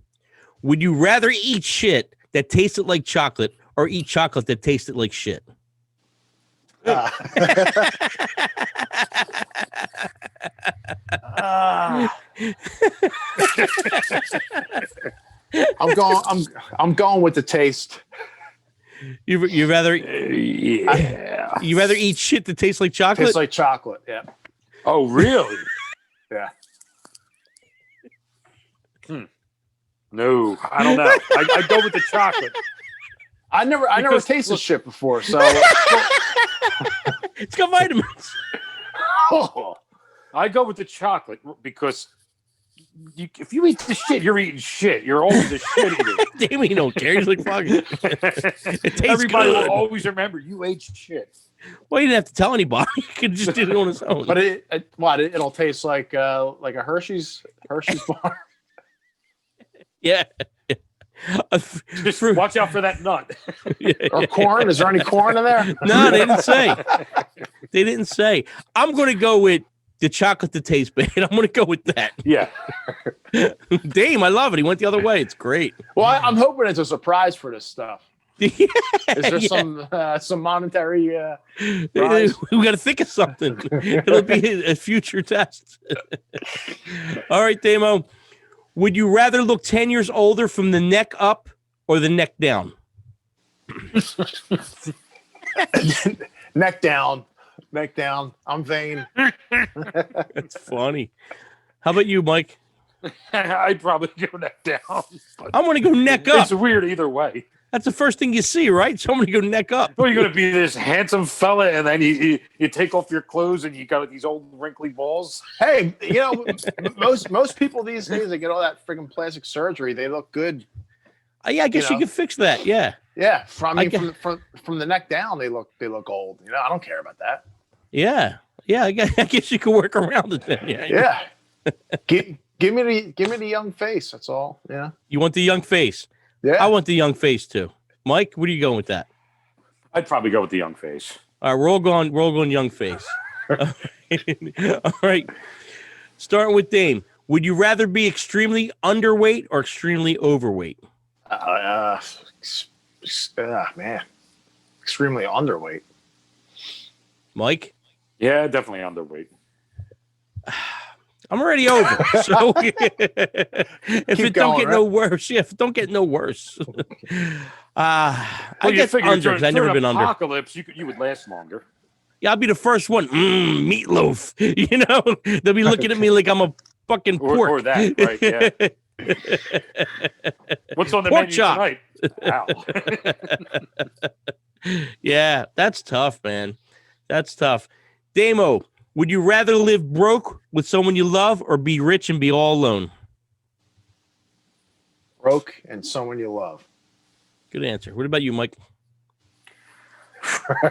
Would you rather eat shit that tasted like chocolate or eat chocolate that tasted like shit? I'm going with the taste. You rather Yeah. you rather eat shit that tastes like chocolate? Tastes like chocolate. Yeah. Oh, really? Yeah. No, I don't know. I go with the chocolate. I never tasted shit before, so It's got vitamins. I go with the chocolate because if you eat the shit, you're eating shit. You're always a shit eater. Damien don't care. He's like, fuck it. It tastes Everybody good. will always remember you ate shit. Well, you didn't have to tell anybody. You could just do it on his own. but it'll taste like a Hershey's bar. Yeah. Just watch out for that nut. Or corn. Is there any corn in there? No, they didn't say. They didn't say. I'm going to go with the chocolate that tastes bad. I'm going to go with that. Yeah. Dame, I love it. He went the other way. It's great. Well, I'm hoping it's a surprise for this stuff. Yeah, Is there some monetary prize? we got to think of something. It'll be a future test. All right, Damo. Would you rather look 10 years older from the neck up or the neck down? Neck down. I'm vain. That's funny. How about you, Mike? I'd probably go neck down. But I'm going to go neck up. it's weird either way. That's the first thing you see, right? So I'm going to go neck up. Well, you're going to be this handsome fella, and then you take off your clothes, and you got these old wrinkly balls. Hey, most people these days, they get all that freaking plastic surgery. They look good. Yeah, I guess you could fix that. Yeah. Yeah, from the neck down, they look old. I don't care about that. Yeah. I guess you could work around it then. Yeah. Give me the young face. That's all. Yeah. You want the young face? Yeah. I want the young face too. Mike, what are you going with that? I'd probably go with the young face. All right, we're all going young face. All right. Starting with Dame. Would you rather be extremely underweight or extremely overweight? Man, extremely underweight. Mike? Yeah, definitely underweight. I'm already over. So if it don't get no worse, if it don't get no worse. I guess under because I've never been under. Apocalypse, you would last longer. Yeah, I'll be the first one. Meatloaf. You know, they'll be looking at me like I'm a fucking pork. Or that, right? Yeah. What's on the pork menu chop. tonight? Ow. Yeah, that's tough, man. That's tough. Damo, would you rather live broke with someone you love or be rich and be all alone? Broke and someone you love. Good answer. What about you, Mike?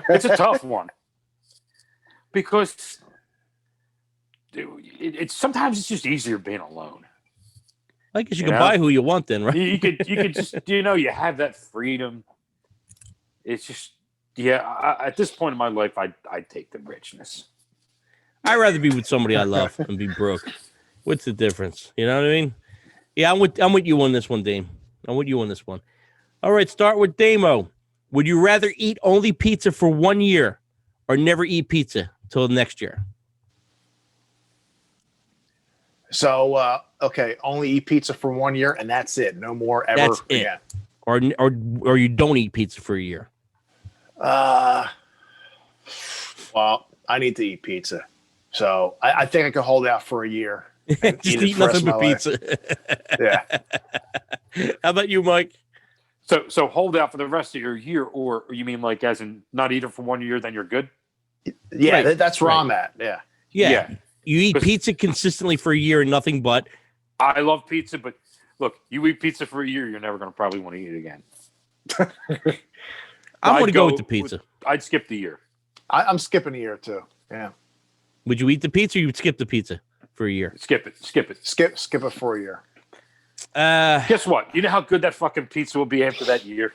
It's a tough one because it's sometimes it's just easier being alone. I guess you can buy who you want then, right? You could just you have that freedom. It's just at this point in my life, I'd take the richness. I'd rather be with somebody I love and be broke. What's the difference? You know what I mean? Yeah, I'm with you on this one, Dame. I'm with you on this one. All right, start with Damo. Would you rather eat only pizza for 1 year or never eat pizza till next year? So, okay, only eat pizza for 1 year and that's it. No more ever again. Or you don't eat pizza for a year. Well, I need to eat pizza. So I think I could hold out for a year. And just eat nothing but pizza. Yeah. How about you, Mike? So hold out for the rest of your year, or you mean like as in not eat it for 1 year, then you're good? Yeah, right. That's where I'm at. Yeah. Yeah. You eat pizza consistently for a year and nothing but. I love pizza, but look, you eat pizza for a year, you're never going to probably want to eat it again. I'm going to go with the pizza. I'd skip the year. I'm skipping a year too. Yeah. Would you eat the pizza or you would skip the pizza for a year? Skip it. Skip it for a year. Guess what? You know how good that fucking pizza will be after that year?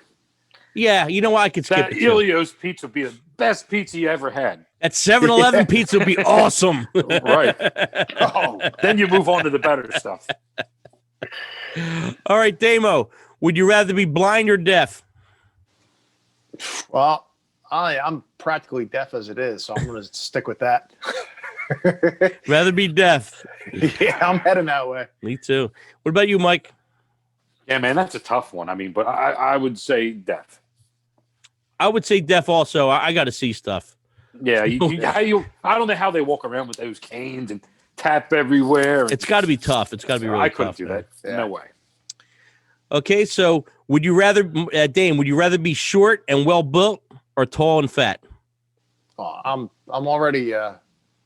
Yeah, you know what? I could skip that it. Elio's pizza would be the best pizza you ever had. That 7-Eleven pizza would be awesome. Right. Oh, then you move on to the better stuff. All right, Damo. Would you rather be blind or deaf? Well, I'm practically deaf as it is, so I'm going to stick with that. Rather be deaf. Yeah, I'm heading that way. Me too. What about you, Mike? Yeah, man, that's a tough one. I mean, but I would say deaf. I would say deaf also. I got to see stuff. Yeah, I don't know how they walk around with those canes and tap everywhere. It's got to be tough. It's got to be really tough. I couldn't do that. Yeah. No way. Okay, so would you rather, Dane, would you rather be short and well built or tall and fat? Oh, I'm already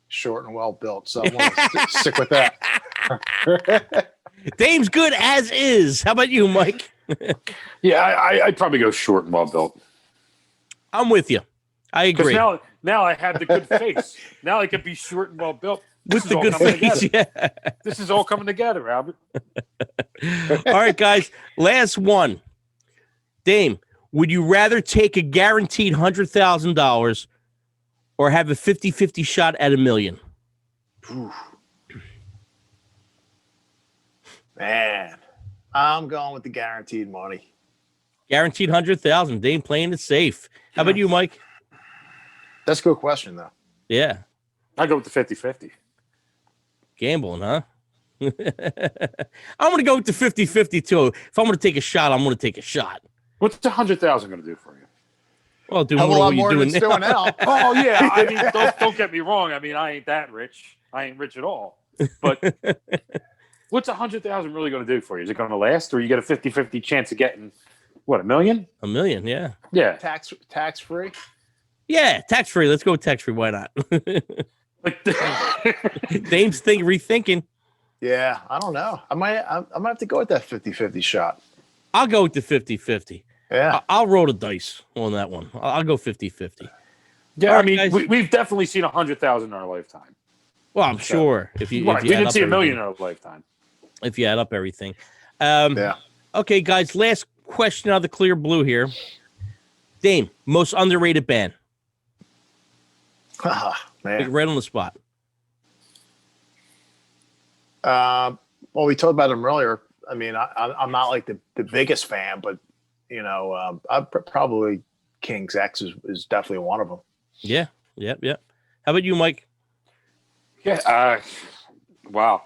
short and well built, so I want to stick with that. Dame's good as is. How about you, Mike? Yeah, I'd probably go short and well built. I'm with you. I agree. Now I have the good face. Now I could be short and well built. With the good face, yeah. This is all coming together, Albert. All right, guys. Last one. Dame, would you rather take a guaranteed $100,000 or have a 50-50 shot at $1 million? Man, I'm going with the guaranteed money. Guaranteed $100,000. Dame playing it safe. How about you, Mike? That's a good question, though. Yeah. I go with the 50-50. Gambling, huh? I'm going to go with the 50-50, too. If I'm going to take a shot, I'm going to take a shot. What's the $100,000 going to do for you? Well, do a lot more than it's doing now. Oh, yeah. I mean, don't get me wrong. I mean, I ain't that rich. I ain't rich at all. But what's $100,000 really going to do for you? Is it going to last, or you get a 50-50 chance of getting, what, $1 million? $1 million, yeah. Yeah. Tax free? Yeah, tax free. Let's go with tax free. Why not? Dame's rethinking. Yeah, I don't know. I might have to go with that 50-50 shot. I'll go with the 50-50. Yeah. I'll roll the dice on that one. I'll go 50-50. Yeah, All I right, mean, guys. we've definitely seen 100,000 in our lifetime. Well, I'm sure. If you didn't see $1 million in our lifetime. If you add up everything. Yeah. Okay, guys, last question out of the clear blue here. Dame, most underrated band. Man. Right on the spot. Well, we talked about them earlier. I mean, I'm not like the biggest fan, but probably King's X is definitely one of them. Yeah. Yep. How about you, Mike? Yeah. Wow.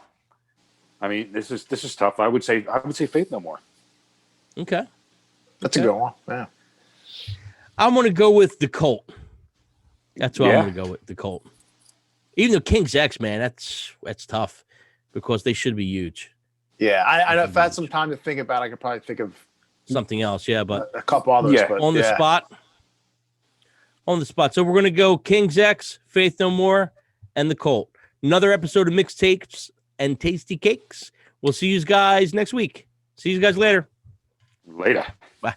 I mean, this is tough. I would say Faith No More. Okay. That's a good one. Yeah. I'm going to go with the Cult. That's what I'm going to go with, the Cult. Even though King's X, man, that's tough because they should be huge. Yeah, I know if I had some time to think about it, I could probably think of Something else, yeah, but a couple others. Yeah. But on the spot. On the spot. So we're going to go King's X, Faith No More, and the Cult. Another episode of Mixtapes and Tasty Cakes. We'll see you guys next week. See you guys later. Later. Bye.